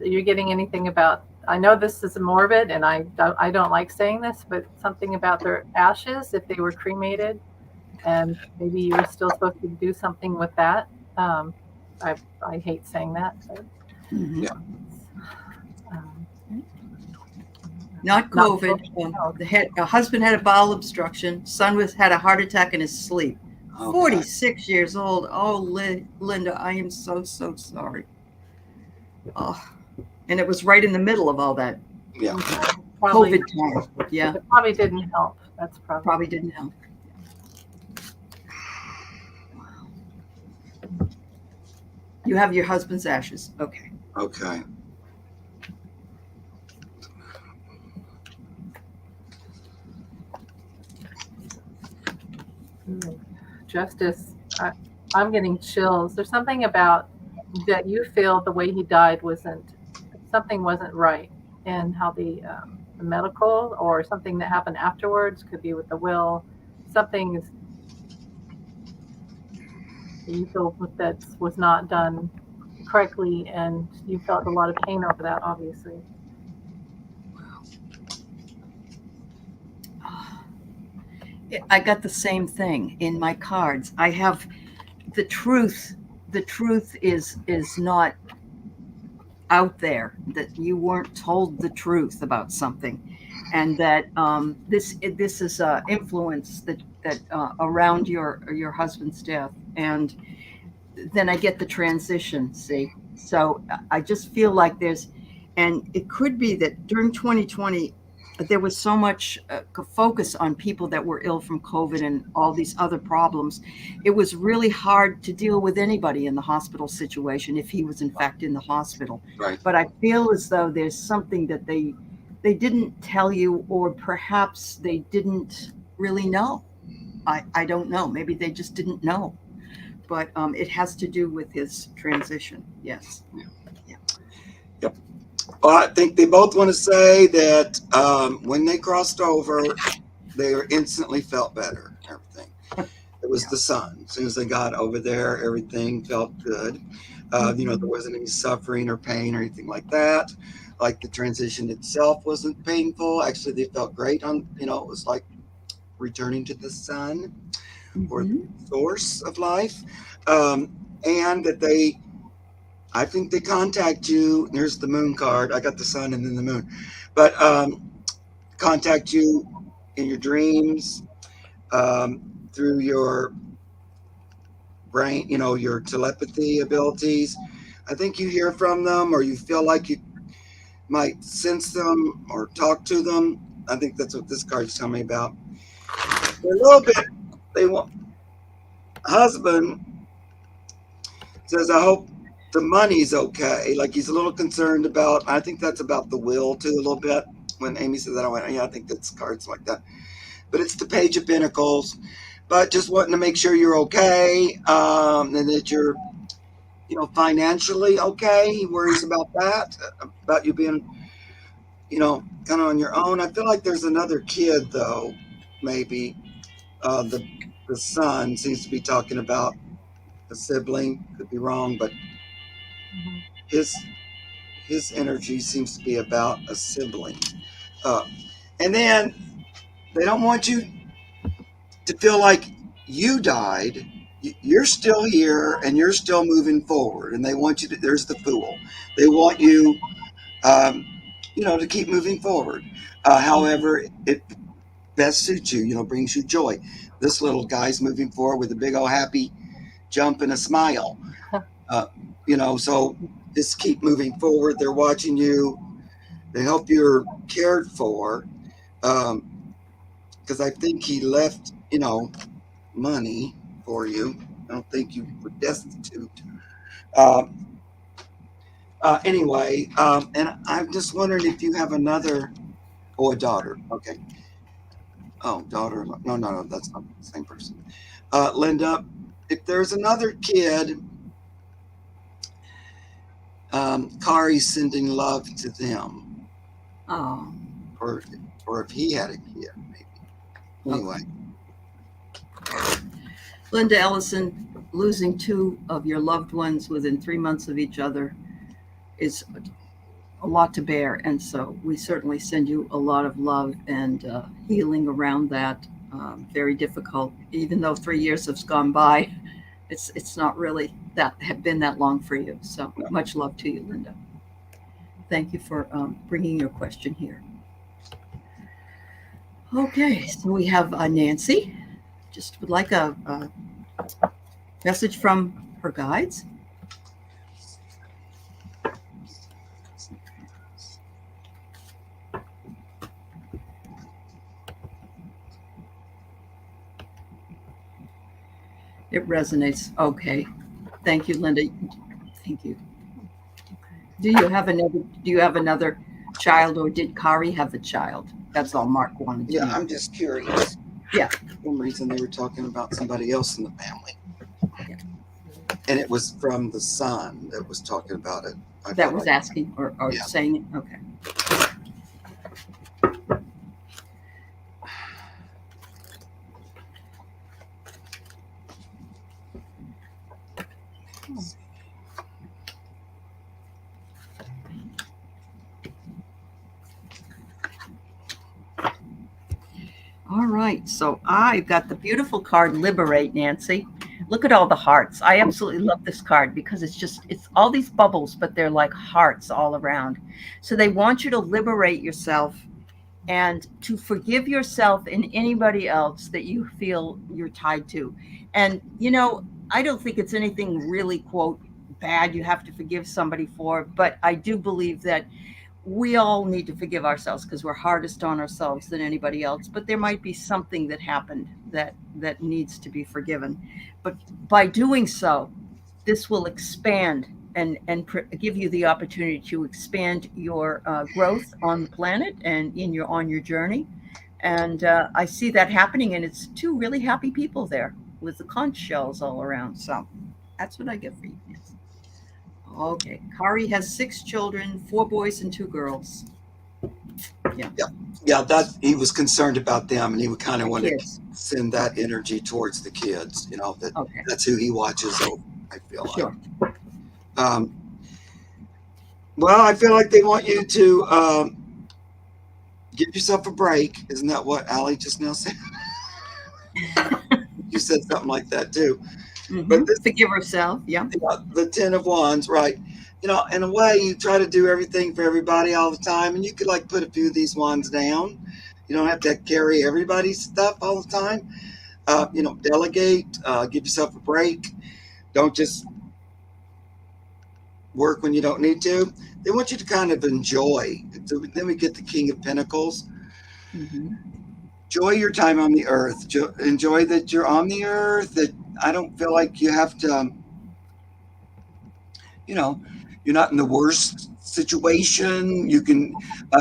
You're getting anything about, I know this is morbid and I don't like saying this, but something about their ashes, if they were cremated, and maybe you were still supposed to do something with that. I hate saying that. But, Mhm. Yeah. Not COVID. The husband had a bowel obstruction. Son had a heart attack in his sleep. Okay. 46 years old. Oh, Linda, I am so sorry. Oh, and it was right in the middle of all that Yeah. probably, COVID time. Yeah, it probably didn't help. That's probably didn't help. You have your husband's ashes. Okay. Okay. Justice. I'm getting chills. There's something about that you feel the way he died something wasn't right, and how the medical or something that happened afterwards, could be with the will, something is you feel that was not done correctly, and you felt a lot of pain over that, obviously. I got the same thing in my cards. I have the truth. The truth is not out there, that you weren't told the truth about something, and that this is influence that around your husband's death. And then I get the transition. See, so I just feel like and it could be that during 2020 there was so much focus on people that were ill from COVID and all these other problems. It was really hard to deal with anybody in the hospital situation if he was in fact in the hospital. Right. But I feel as though there's something that they didn't tell you, or perhaps they didn't really know. I don't know. Maybe they just didn't know. But it has to do with his transition. Yes. Yeah. Yep. Well, I think they both want to say that when they crossed over, they instantly felt better. Everything. It was the sun. As soon as they got over there, everything felt good. There wasn't any suffering or pain or anything like that. Like the transition itself wasn't painful. Actually, they felt great. It was like returning to the sun, or the source of life, and that I think they contact you. There's the moon card. I got the sun and then the moon, but contact you in your dreams, through your brain, your telepathy abilities. I think you hear from them, or you feel like you might sense them or talk to them. I think that's what this card's telling me about. They're a little bit, husband says, I hope the money's okay. Like he's a little concerned about, I think that's about the will too, a little bit. when Amy said that, I went, yeah, I think that's cards like that. But it's the Page of Pentacles. But just wanting to make sure you're okay, and that you're, financially okay. He worries about that, about you being, kind of on your own. I feel like there's another kid though, maybe. The son seems to be talking about a sibling. Could be wrong, but his his energy seems to be about a sibling. Uh, and then they don't want you to feel like you died. You're still here and you're still moving forward. And they want you to, there's the Fool. They want you, um, to keep moving forward. However, it best suits you, brings you joy. This little guy's moving forward with a big old happy jump and a smile. So just keep moving forward. They're watching you. They hope you're cared for. Because I think he left, money for you. I don't think you were destitute. Anyway, and I'm just wondering if you have another, a daughter. Okay. Oh, daughter. No, that's not the same person. Linda, if there's another kid, Kari's sending love to them. Oh. Or if he had a kid, maybe. Anyway. Okay. Linda Ellison, losing two of your loved ones within 3 months of each other is a lot to bear. And so we certainly send you a lot of love and healing around that. Very difficult, even though 3 years have gone by. It's not really that have been that long for you. So much love to you, Linda. Thank you for bringing your question here. Okay, so we have Nancy. Just would like a message from her guides. It resonates. Okay. Thank you, Linda. Thank you. Do you have another child, or did Kari have a child? That's all Mark wanted to know. Yeah, I'm just curious. Yeah. For some reason they were talking about somebody else in the family. Yeah. And it was from the son that was talking about it. That was asking or saying it? Okay. All right, so I've got the beautiful card Liberate, Nancy. Look at all the hearts. I absolutely love this card because it's all these bubbles, but they're like hearts all around. So they want you to liberate yourself and to forgive yourself and anybody else that you feel you're tied to. And, I don't think it's anything really, quote, bad you have to forgive somebody for, but I do believe that we all need to forgive ourselves because we're hardest on ourselves than anybody else. But there might be something that happened that needs to be forgiven. But by doing so, this will expand and give you the opportunity to expand your growth on the planet and on your journey. And I see that happening, and it's two really happy people there with the conch shells all around. So that's what I get for you. Okay. Kari has 6 children, 4 boys and 2 girls. Yeah, that he was concerned about them, and he would kind of want to send that energy towards the kids. That's who he watches over, I feel sure. like. Well, I feel like they want you to give yourself a break. Isn't that what Allie just now said? You said something like that too. Mm-hmm. But forgive herself. Yeah. The 10 of Wands, right? In a way, you try to do everything for everybody all the time, and you could put a few of these wands down. You don't have to carry everybody's stuff all the time. Delegate, give yourself a break. Don't just work when you don't need to. They want you to kind of enjoy. So then we get the King of Pentacles. Mm-hmm. Enjoy your time on the earth. Enjoy that you're on the earth. That I don't feel like you have to, you're not in the worst situation. You can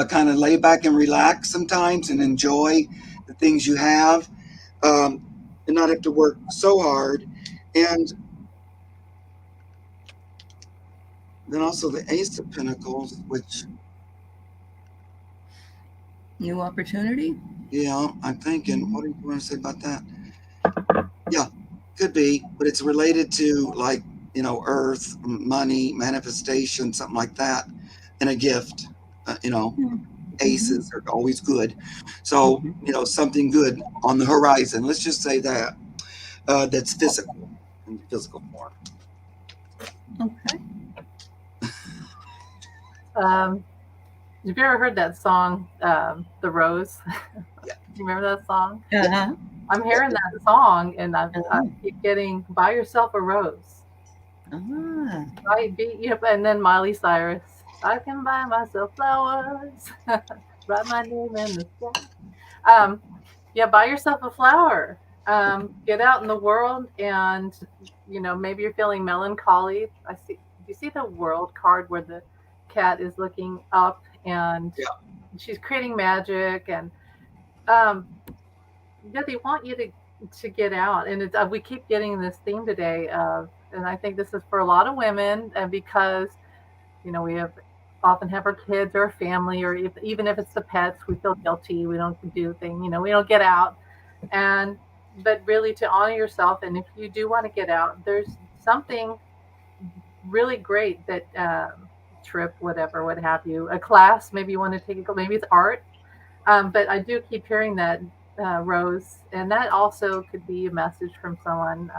kind of lay back and relax sometimes and enjoy the things you have, and not have to work so hard. And then also the Ace of Pentacles, which, New opportunity? yeah, I'm thinking, what do you want to say about that? Yeah, could be, but it's related to, like, earth, money, manifestation, something like that, and a gift. Aces are always good. So, something good on the horizon. Let's just say that. That's physical, in physical form. Okay. Have you ever heard that song, The Rose? Yeah. Do you remember that song? Uh-huh. I'm hearing that song, and I keep getting "Buy Yourself a Rose." Ah. And then Miley Cyrus, I can buy myself flowers, write my name in the sky. Yeah, buy yourself a flower. Get out in the world, and maybe you're feeling melancholy. You see the World card where the cat is looking up, and Yeah. she's creating magic, and um, yeah, they want you to get out, and we keep getting this theme today of, and I think this is for a lot of women, and because we often have our kids or our family, or even if it's the pets, we feel guilty. We don't do things, we don't get out, but really to honor yourself, and if you do want to get out, there's something really great that trip, whatever, what have you, a class, maybe you want to take maybe it's art. But I do keep hearing that, Rose, and that also could be a message from someone.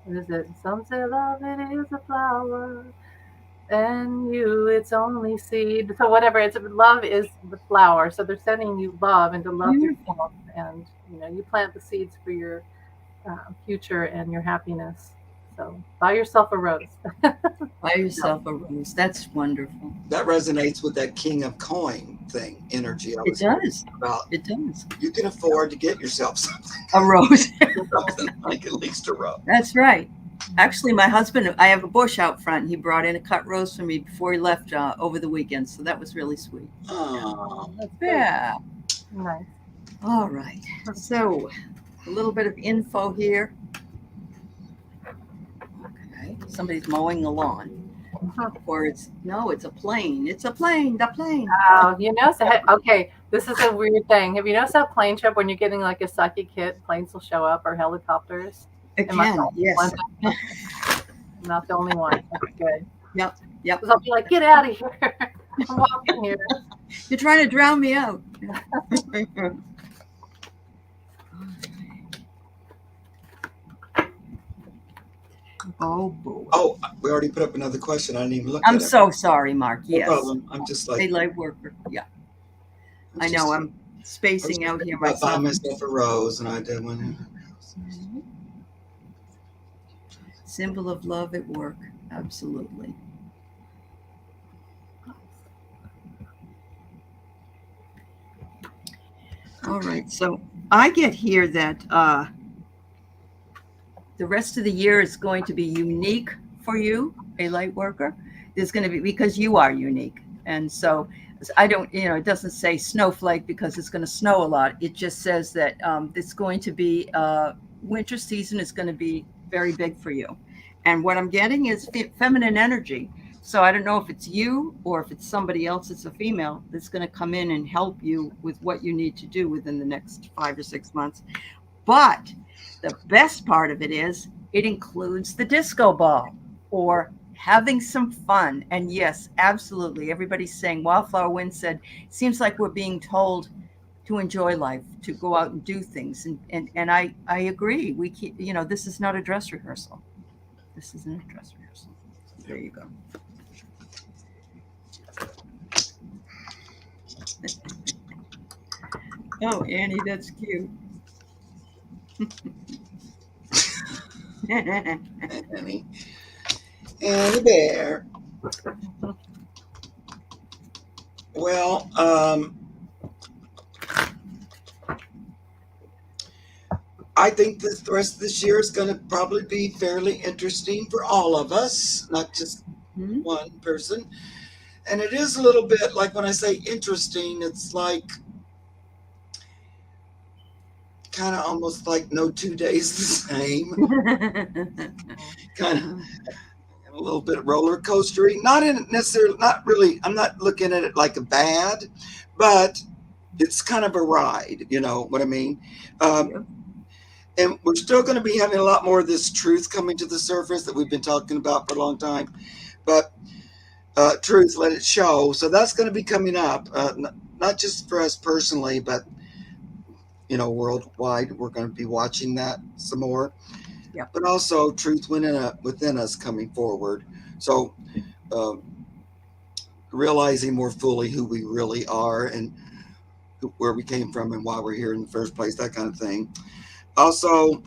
What is it? Some say love it is a flower, and it's only seed. So whatever, it's love is the flower. So they're sending you love and to love yourself, and you plant the seeds for your future and your happiness. So buy yourself a rose. Buy yourself a rose. That's wonderful. That resonates with that King of Coin thing, energy. It does. About. It does. You can afford to get yourself something. A rose. Something like at least a rose. That's right. Actually, my husband, I have a bush out front. He brought in a cut rose for me before he left over the weekend. So that was really sweet. Oh, Yeah. Nice. All right. So a little bit of info here. Okay. Somebody's mowing the lawn. Or it's a plane. It's a plane. The plane. Okay, this is a weird thing. Have you noticed that plane trip when you're getting like a psychic hit, planes will show up or helicopters? It can, yes. I'm not the only one. That's good. Yep. Because I'll be like, get out of here. I'm walking here. You're trying to drown me out. Oh, boy. Oh, we already put up another question. I didn't even look I'm at it. so sorry, Mark. Yes. No problem. I'm just like. Daylight worker. Yeah. I know. I'm spacing out here myself. I buy myself a rose, and I did one. Symbol of love at work. Absolutely. All right. So I get here that the rest of the year is going to be unique for you, a light worker. There's going to be, because you are unique. And so I don't, it doesn't say snowflake because it's going to snow a lot. It just says that it's going to be, winter season is going to be very big for you. And what I'm getting is feminine energy. So I don't know if it's you or if it's somebody else, it's a female that's going to come in and help you with what you need to do within the next 5 or 6 months. But the best part of it is it includes the disco ball or having some fun. And yes, absolutely. Everybody's saying, Wildflower Wind said, seems like we're being told to enjoy life, to go out and do things. And I agree. We keep, this is not a dress rehearsal. This isn't a dress rehearsal. So there you go. Oh, Annie, that's cute. Annie Bear. Well, I think the rest of this year is going to probably be fairly interesting for all of us, not just one person. And it is a little bit like when I say interesting, it's like kind of almost like no 2 days the same. Kind of a little bit roller coastery. Not in necessarily, not really. I'm not looking at it like a bad, but it's kind of a ride. You know what I mean? And we're still going to be having a lot more of this truth coming to the surface that we've been talking about for a long time. But truth, let it show. So that's going to be coming up, not just for us personally, but worldwide. We're going to be watching that some more. Yep. But also truth within us coming forward. So realizing more fully who we really are and where we came from and why we're here in the first place, that kind of thing. Also,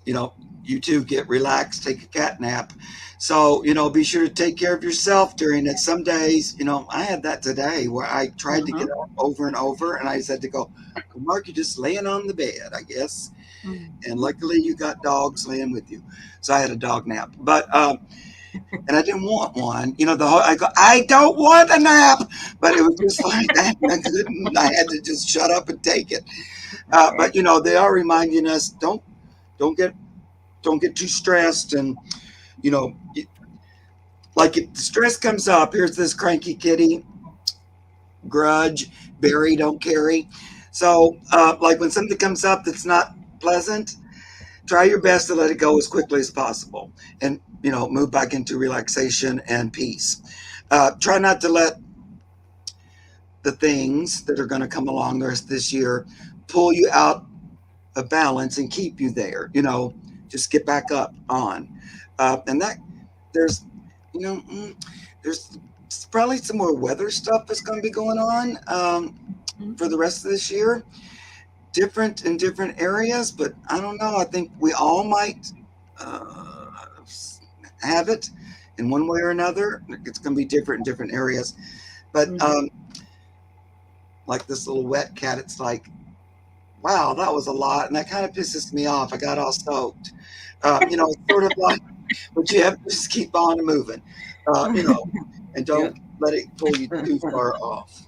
you too get relaxed, take a cat nap. So, be sure to take care of yourself during it. Some days, I had that today where I tried to get up over and over, and I said to go, Mark, you're just laying on the bed, I guess. And luckily you got dogs laying with you. So I had a dog nap. But and I didn't want one. I don't want a nap. But it was just like that. I had to just shut up and take it. But they are reminding us, don't get too stressed. And like if the stress comes up, here's this cranky kitty, grudge, bury, don't carry. So like when something comes up that's not pleasant, try your best to let it go as quickly as possible and move back into relaxation and peace. Try not to let the things that are going to come along the rest of this year pull you out of balance and keep you there. Just get back up on. And that there's probably some more weather stuff that's going to be going on for the rest of this year. Different in different areas, but I don't know. I think we all might have it in one way or another. It's going to be different in different areas. But like this little wet cat, it's like, wow, that was a lot. And that kind of pisses me off. I got all soaked. It's sort of like, but you have to just keep on moving, and don't let it pull you too far off.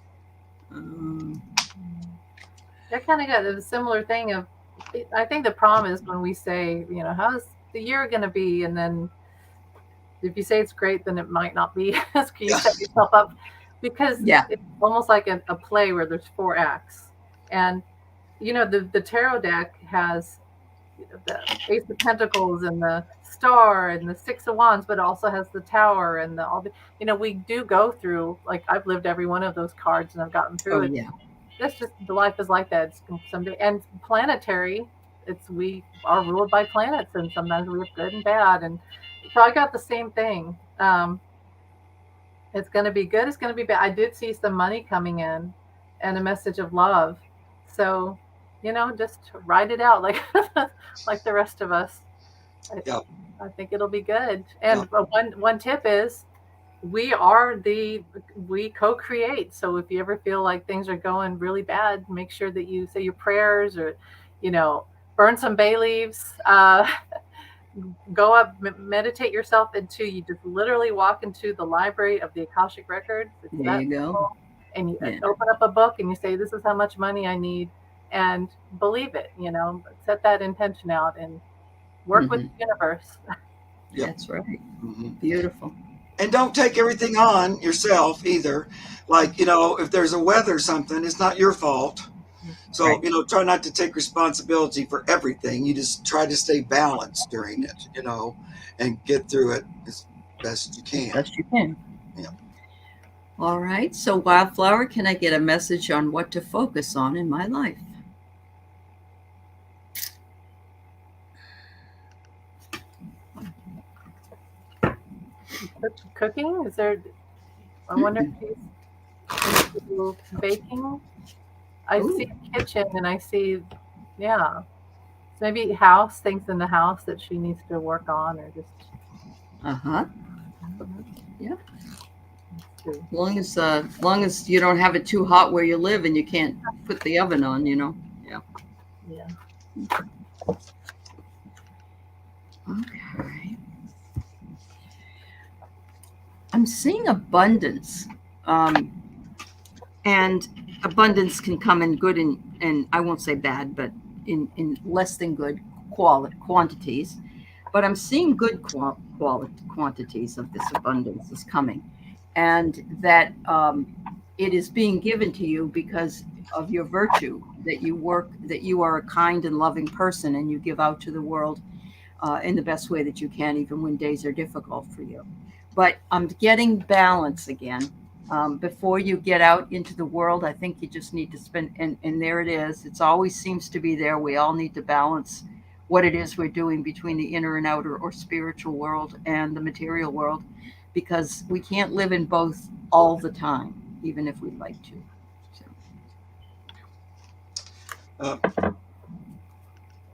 I kind of got a similar thing of, I think the problem is when we say, how's the year going to be? And then if you say it's great, then it might not be. Can you set yourself up? Because it's almost like a play where there's 4 acts. And, the tarot deck has the Ace of Pentacles and the Star and the 6 of Wands, but it also has the Tower and we do go through, like I've lived every one of those cards and I've gotten through it. Yeah. That's just, the life is like that. It's someday, and planetary, we are ruled by planets, and sometimes we have good and bad, and so I got the same thing. It's going to be good, it's going to be bad. I did see some money coming in and a message of love, so just ride it out like like the rest of us. I think it'll be good. And one tip is, we co-create. So if you ever feel like things are going really bad, make sure that you say your prayers, or burn some bay leaves, go up, meditate yourself into, you just literally walk into the library of the Akashic Records. There you go. And you open up a book and you say, this is how much money I need, and believe it, set that intention out and work with the universe. That's right. Beautiful. And don't take everything on yourself either. Like, if there's a weather something, it's not your fault. So, try not to take responsibility for everything. You just try to stay balanced during it, and get through it as best you can. Best you can. Yeah. All right. So, Wildflower, can I get a message on what to focus on in my life? Cooking? Is there? I wonder if he's baking. I see a kitchen, and I see, maybe things in the house that she needs to work on, or just. Yeah. As long as you don't have it too hot where you live, and you can't put the oven on, Yeah. Okay. I'm seeing abundance, and abundance can come in good and I won't say bad, but in less than good quantities. But I'm seeing good quantities of this abundance is coming, and that it is being given to you because of your virtue, that you are a kind and loving person, and you give out to the world in the best way that you can, even when days are difficult for you. But I'm getting balance again. Before you get out into the world, I think you just need to spend, and there it is. It always seems to be there. We all need to balance what it is we're doing between the inner and outer or spiritual world and the material world, because we can't live in both all the time, even if we'd like to. So.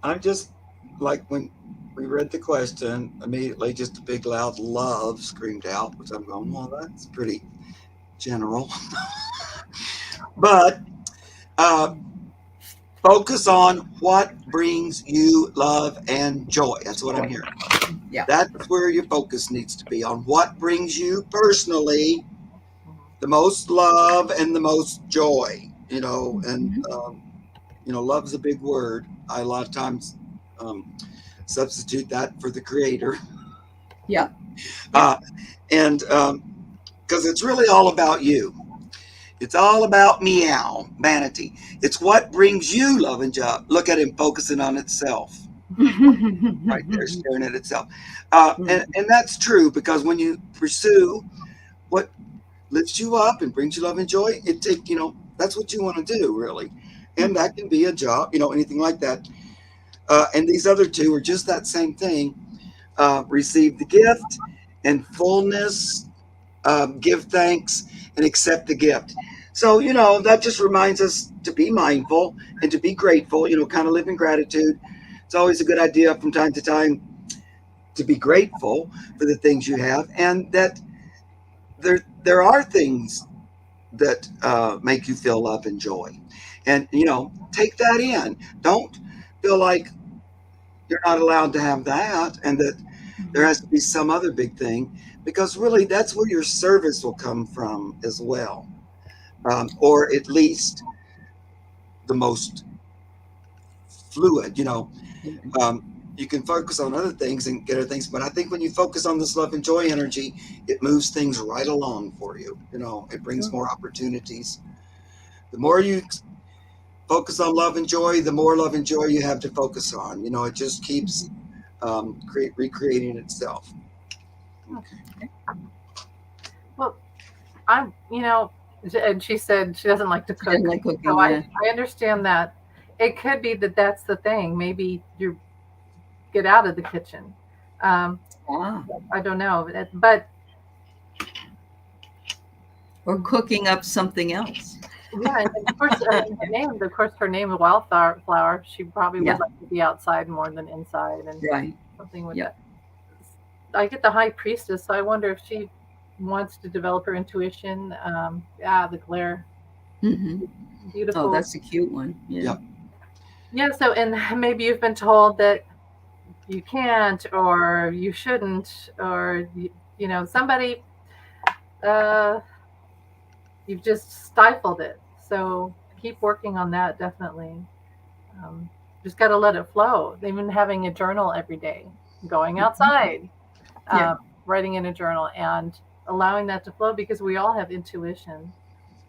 I'm just like when we read the question, immediately just a big loud love screamed out, which I'm going, well, that's pretty general. But focus on what brings you love and joy. That's what I'm hearing. Yeah. That's where your focus needs to be, on what brings you personally the most love and the most joy, and love's a big word. I a lot of times substitute that for the creator. Yeah. And because it's really all about you. It's all about meow, vanity. It's what brings you love and joy. Look at him focusing on itself. Right there, staring at itself. And that's true, because when you pursue what lifts you up and brings you love and joy, that's what you want to do, really. And that can be a job, anything like that. And these other two are just that same thing. Receive the gift and fullness, give thanks and accept the gift. So, that just reminds us to be mindful and to be grateful, kind of live in gratitude. It's always a good idea from time to time to be grateful for the things you have, and that there are things that make you feel love and joy. And, take that in. Don't feel like you're not allowed to have that, and that there has to be some other big thing, because really that's where your service will come from as well. Or at least the most fluid, you can focus on other things and get other things, but I think when you focus on this love and joy energy, it moves things right along for you. It brings more opportunities. The more you focus on love and joy, the more love and joy you have to focus on. It just keeps recreating itself. Okay. Well, and she said she doesn't like to cook. Like cooking, so yeah. I understand that. It could be that that's the thing. Maybe you get out of the kitchen. I don't know, but or cooking up something else. Yeah, and of course, her name is Wildflower. She probably would like to be outside more than inside, and something with that. I get the High Priestess, so I wonder if she wants to develop her intuition. The glare. Mm-hmm. Beautiful. Oh, that's a cute one. Yeah. Yeah. So, and maybe you've been told that you can't, or you shouldn't, or somebody. You've just stifled it. So keep working on that, definitely. Just got to let it flow. Even having a journal every day, going outside, writing in a journal, and allowing that to flow, because we all have intuition.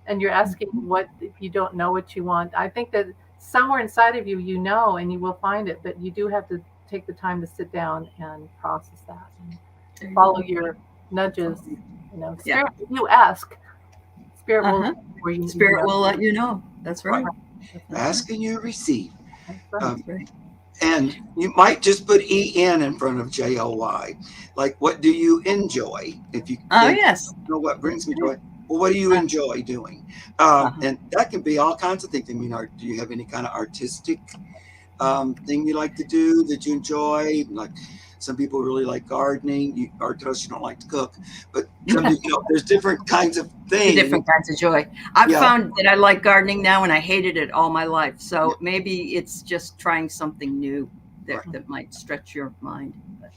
And you're asking what if you don't know what you want. I think that somewhere inside of you, and you will find it, but you do have to take the time to sit down and process that and follow your nudges. Spirit, you ask. Spirit will let you know. That's right. Ask and you receive. That's right. And you might just put EN in front of JOY. Like, what do you enjoy? If you know what brings me joy, well, what do you enjoy doing? And that can be all kinds of things. I mean, do you have any kind of artistic thing you like to do that you enjoy? Like, some people really like gardening. Artists don't like to cook, but there's different kinds of things. Different kinds of joy. I've found that I like gardening now, and I hated it all my life. So maybe it's just trying something new that might stretch your mind. But,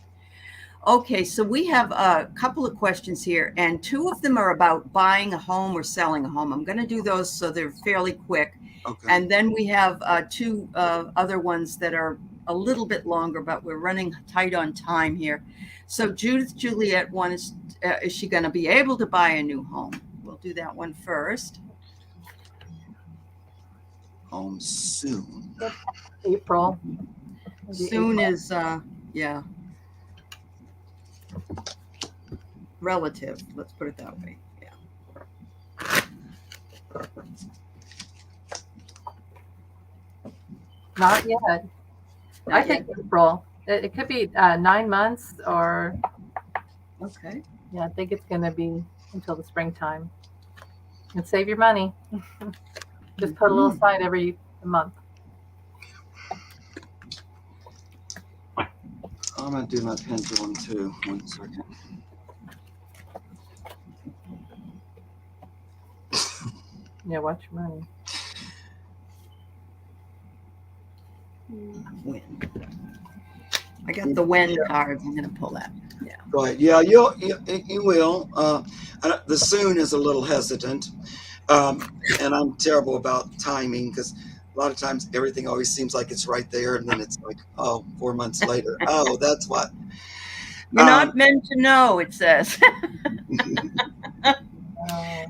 Okay, so we have a couple of questions here, and two of them are about buying a home or selling a home. I'm going to do those so they're fairly quick. Okay. And then we have two other ones that are a little bit longer, but we're running tight on time here. So Judith Juliet one is she going to be able to buy a new home? We'll do that one first. Home soon. April. Maybe Soon April. is, yeah, relative. Let's put it that way. Yeah. Not yet. I Not think yet. April. It could be 9 months, or Okay. yeah, I think it's going to be until the springtime. And save your money. Just put a little aside every month. I'm gonna do my pendulum too. 1 second. Yeah, watch your money. When. I got the when card. I'm going to pull that. Yeah. Go ahead. Yeah, you will. The soon is a little hesitant, and I'm terrible about timing because a lot of times everything always seems like it's right there, and then it's like, oh, 4 months later. Oh, that's what. You're not meant to know, it says.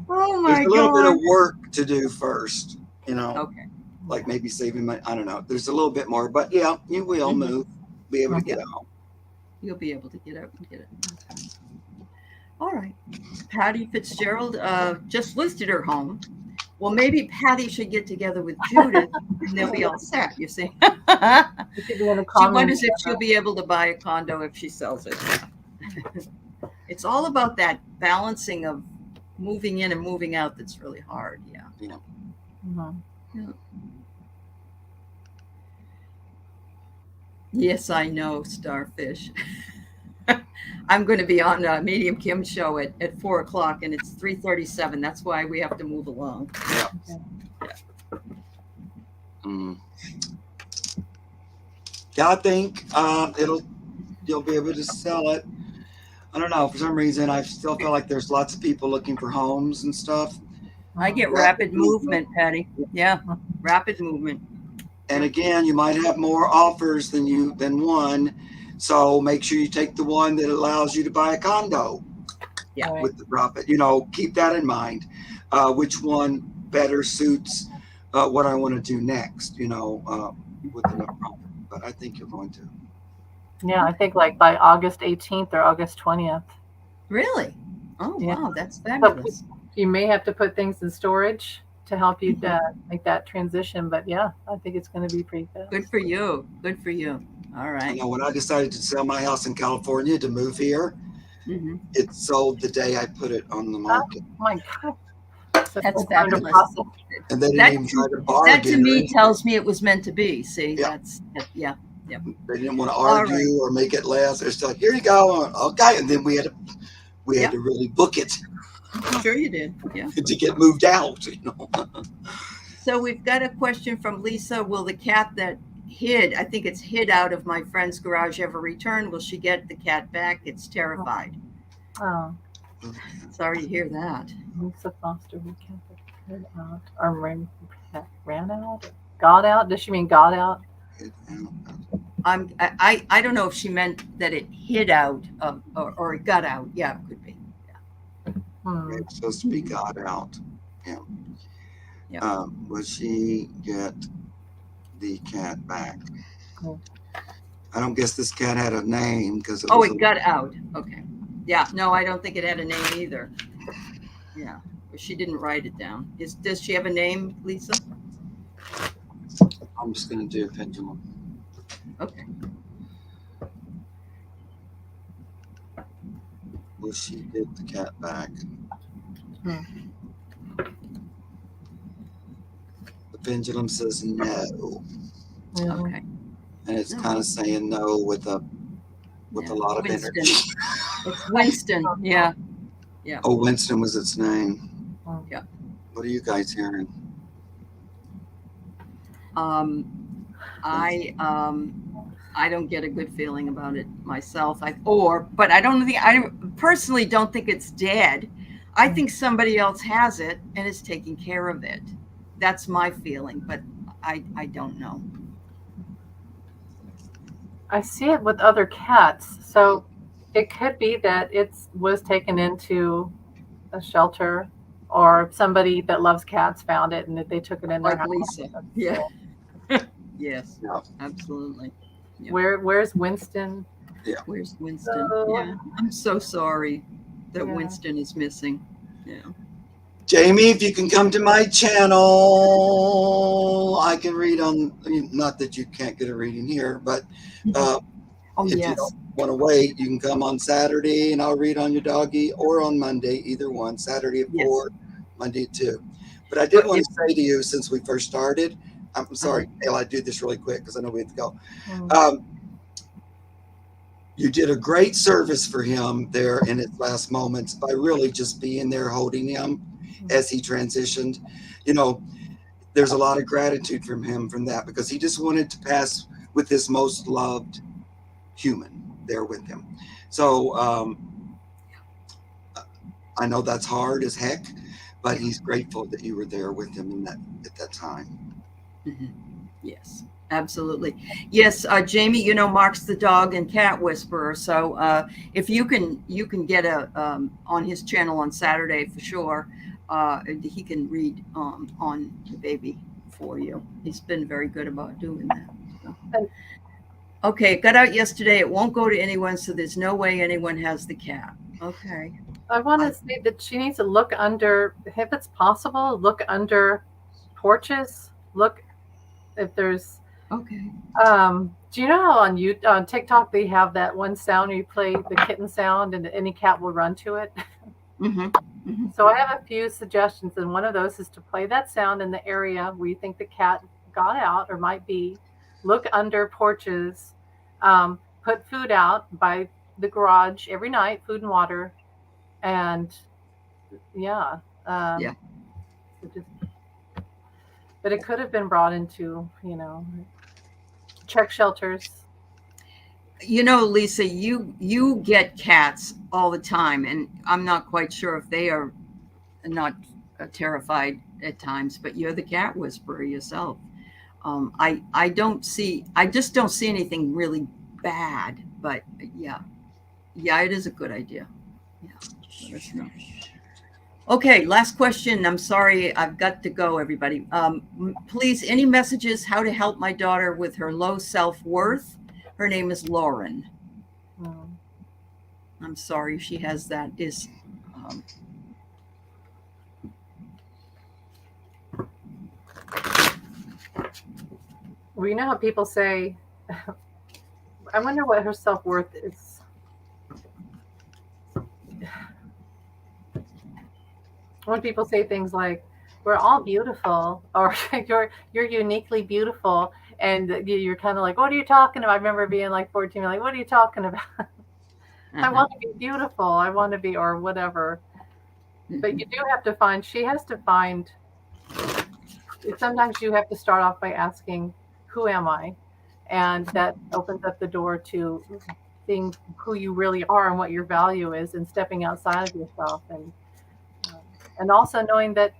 Oh my There's a little bit of God. work to do first, Okay. like maybe saving money. I don't know. There's a little bit more, but yeah, you will move, be able to get out. You'll be able to get out and get it. Okay. All right. Patty Fitzgerald just listed her home. Well, maybe Patty should get together with Judith and they'll be all set, you see. You could be in a She common wonders if she'll be able to buy a condo if she sells it. It's all about that balancing of moving in and moving out that's really hard. Yeah. Mhm. Yeah. Yes, I know, Starfish. I'm going to be on Medium Kim show at 4:00 and it's 3:37. That's why we have to move along. Yeah. Okay. Yeah, I think you'll be able to sell it. I don't know. For some reason, I still feel like there's lots of people looking for homes and stuff. I get rapid movement, Patty. Yeah, rapid movement. And again, you might have more offers than one. So make sure you take the one that allows you to buy a condo. Yeah. Right. With the profit. Keep that in mind. Which one better suits what I want to do next, with enough profit. But I think you're going to. Yeah, I think like by August 18th or August 20th. Really? Oh, Yeah. wow. That's fabulous. So you may have to put things in storage to help you make that transition. But yeah, I think it's going to be pretty good. Good for you. Good for you. All right. When I decided to sell my house in California to move here, it sold the day I put it on the market. Oh my God. That's fabulous. And they didn't even try to bargain. That to me tells me it was meant to be. See, Yeah. Yeah. They didn't want to argue or make it less. They're just like, here you go. Okay. And then we had to really book it. Sure you did. Yeah. To get moved out. So we've got a question from Lisa. Will the cat that I think it's hid out of my friend's garage, ever return? Will she get the cat back? It's terrified. Oh, Sorry to hear that. Lisa Foster, we can't get out. Or ran out? Got out? Does she mean got out? I don't know if she meant that it hid out or it got out. Yeah, it could be. Yeah. It's supposed to be got out. Yeah. Will she get the cat back? I don't guess this cat had a name because it got out. Okay. Yeah. No, I don't think it had a name either. Yeah. She didn't write it down. Does she have a name, Lisa? I'm just going to do a pendulum. Okay. Will she get the cat back? The pendulum says no. Okay. And it's kind of saying no with a lot of Winston. energy. It's Winston. Yeah. Yeah. Oh, Winston was its name. Yeah. What are you guys hearing? I don't get a good feeling about it myself. But I don't think, I personally don't think it's dead. I think somebody else has it and is taking care of it. That's my feeling, but I don't know. I see it with other cats. So it could be that it was taken into a shelter, or somebody that loves cats found it and that they took it in their Like house. Lisa. Yeah. So Yes, Yeah. absolutely. Yeah. where's Winston? Yeah. Where's Winston? So, Yeah. I'm so sorry that yeah. Winston is missing. Yeah. Jamie, if you can come to my channel, I can read on. I mean, not that you can't get a reading here, but Oh, if you yes. don't want to wait, you can come on Saturday and I'll read on your doggy, or on Monday, either one. Saturday at Yes. 4, Monday at 2. But I did But want if, to say to you, since we first started, I'm sorry, Gail, I do this really quick because I know we have to go. Mm. You did a great service for him there in his last moments by really just being there holding him as he transitioned. You know, there's a lot of gratitude from him from that, because he just wanted to pass with his most loved human there with him. So I know that's hard as heck, but he's grateful that you were there with him in that at that time. Mhm. Yes, absolutely. Yes, Jamie, Mark's the dog and cat whisperer. So if you can get a on his channel on Saturday for sure. He can read on the baby for you. He's been very good about doing that. So. And Okay, it got out yesterday. It won't go to anyone, so there's no way anyone has the cat. Okay. I want to say that she needs to look under, if it's possible, look under porches. Look if there's. Okay. Do you know how on TikTok they have that one sound where you play the kitten sound and any cat will run to it? Mm-hmm. Mm-hmm. So I have a few suggestions, and one of those is to play that sound in the area where you think the cat got out or might be. Look under porches. Put food out by the garage every night, food and water, and yeah. Yeah. So just, but it could have been brought into, check shelters. Lisa, you get cats all the time, and I'm not quite sure if they are not terrified at times, but you're the cat whisperer yourself. I just don't see anything really bad, but yeah, it is a good idea. Yeah, let us know. Okay, last question. I'm sorry, I've got to go, everybody. Please, any messages how to help my daughter with her low self-worth? Her name is Lauren. I'm sorry, she has that. Well, you know how people say, I wonder what her self worth is. When people say things like, "We're all beautiful," or "You're uniquely beautiful," and you're kind of like, "What are you talking about?" I remember being like 14, like, "What are you talking about?" I want to be beautiful. I want to be, or whatever. But you do have to find. She has to find. Sometimes you have to start off by asking, "Who am I?" And that opens up the door to seeing who you really are and what your value is, and stepping outside of yourself, and also knowing that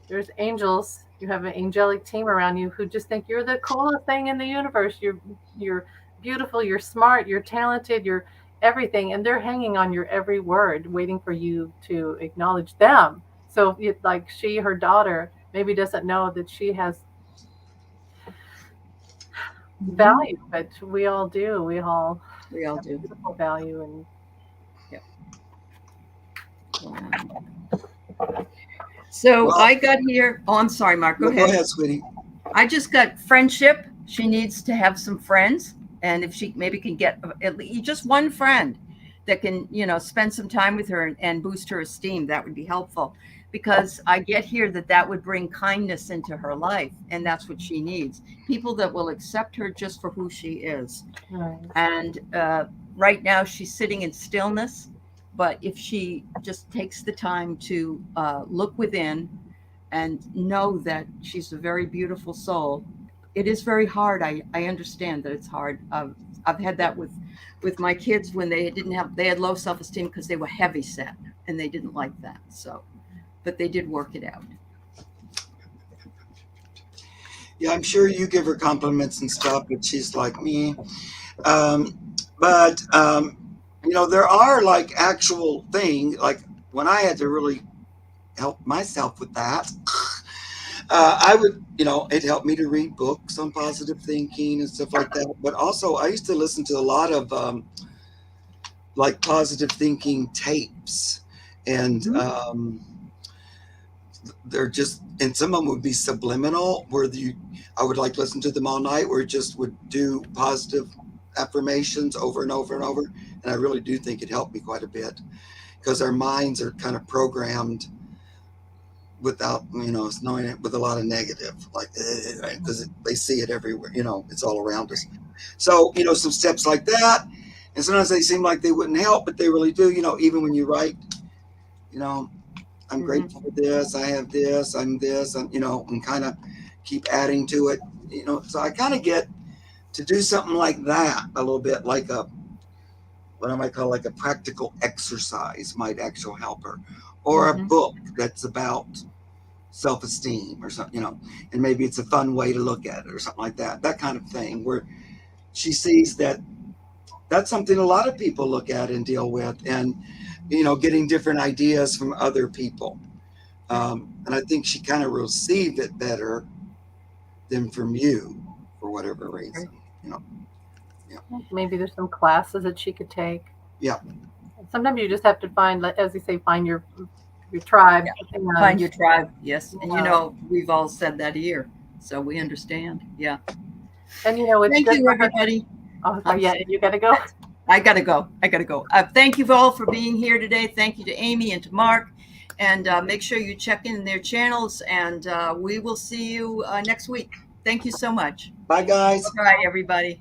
there's angels. You have an angelic team around you who just think you're the coolest thing in the universe. You're beautiful, you're smart, you're talented, you're everything, and they're hanging on your every word, waiting for you to acknowledge them. So like her daughter, maybe doesn't know that she has value, but we all do. We all have do. beautiful value, and wow. So well, I got here. Oh, I'm sorry, Mark. Go ahead. Go ahead, sweetie. I just got friendship. She needs to have some friends, and if she maybe can get at least just one friend that can, spend some time with her and boost her esteem, that would be helpful. Because I get here that would bring kindness into her life, and that's what she needs. People that will accept her just for who she is. Right. And right now she's sitting in stillness, but if she just takes the time to look within and know that she's a very beautiful soul, it is very hard. I understand that it's hard. I've had that with my kids when they had low self-esteem because they were heavy set and they didn't like that. So, but they did work it out. Yeah, I'm sure you give her compliments and stuff, but she's like me. But there are like actual things, like when I had to really help myself with that, I would, it helped me to read books on positive thinking and stuff like that. But also, I used to listen to a lot of like positive thinking tapes, and they're just, and some of them would be subliminal, where I would like listen to them all night, where it just would do positive affirmations over and over and over. And I really do think it helped me quite a bit, because our minds are kind of programmed without, knowing it, with a lot of negative, like, because they see it everywhere, it's all around us. So, some steps like that. And sometimes they seem like they wouldn't help, but they really do, even when you write, I'm grateful for this, I have this, I'm this, and kind of keep adding to it, so I kind of get to do something like that a little bit, like what I might call like a practical exercise might actually help her, or a book that's about self-esteem or something, and maybe it's a fun way to look at it or something like that kind of thing, where she sees that that's something a lot of people look at and deal with, and getting different ideas from other people, and I think she kind of received it better than from you, for whatever reason. Maybe there's some classes that she could take. Yeah. Sometimes you just have to find, as you say, find your tribe. Yeah. Find your tribe. Yes. And we've all said that here, so we understand. Yeah. And it's thank you, everybody. Oh yeah, you gotta go. I gotta go. Thank you all for being here today. Thank you to Amy and to Mark, and make sure you check in their channels, and we will see you next week. Thank you so much. Bye, guys. All right, everybody.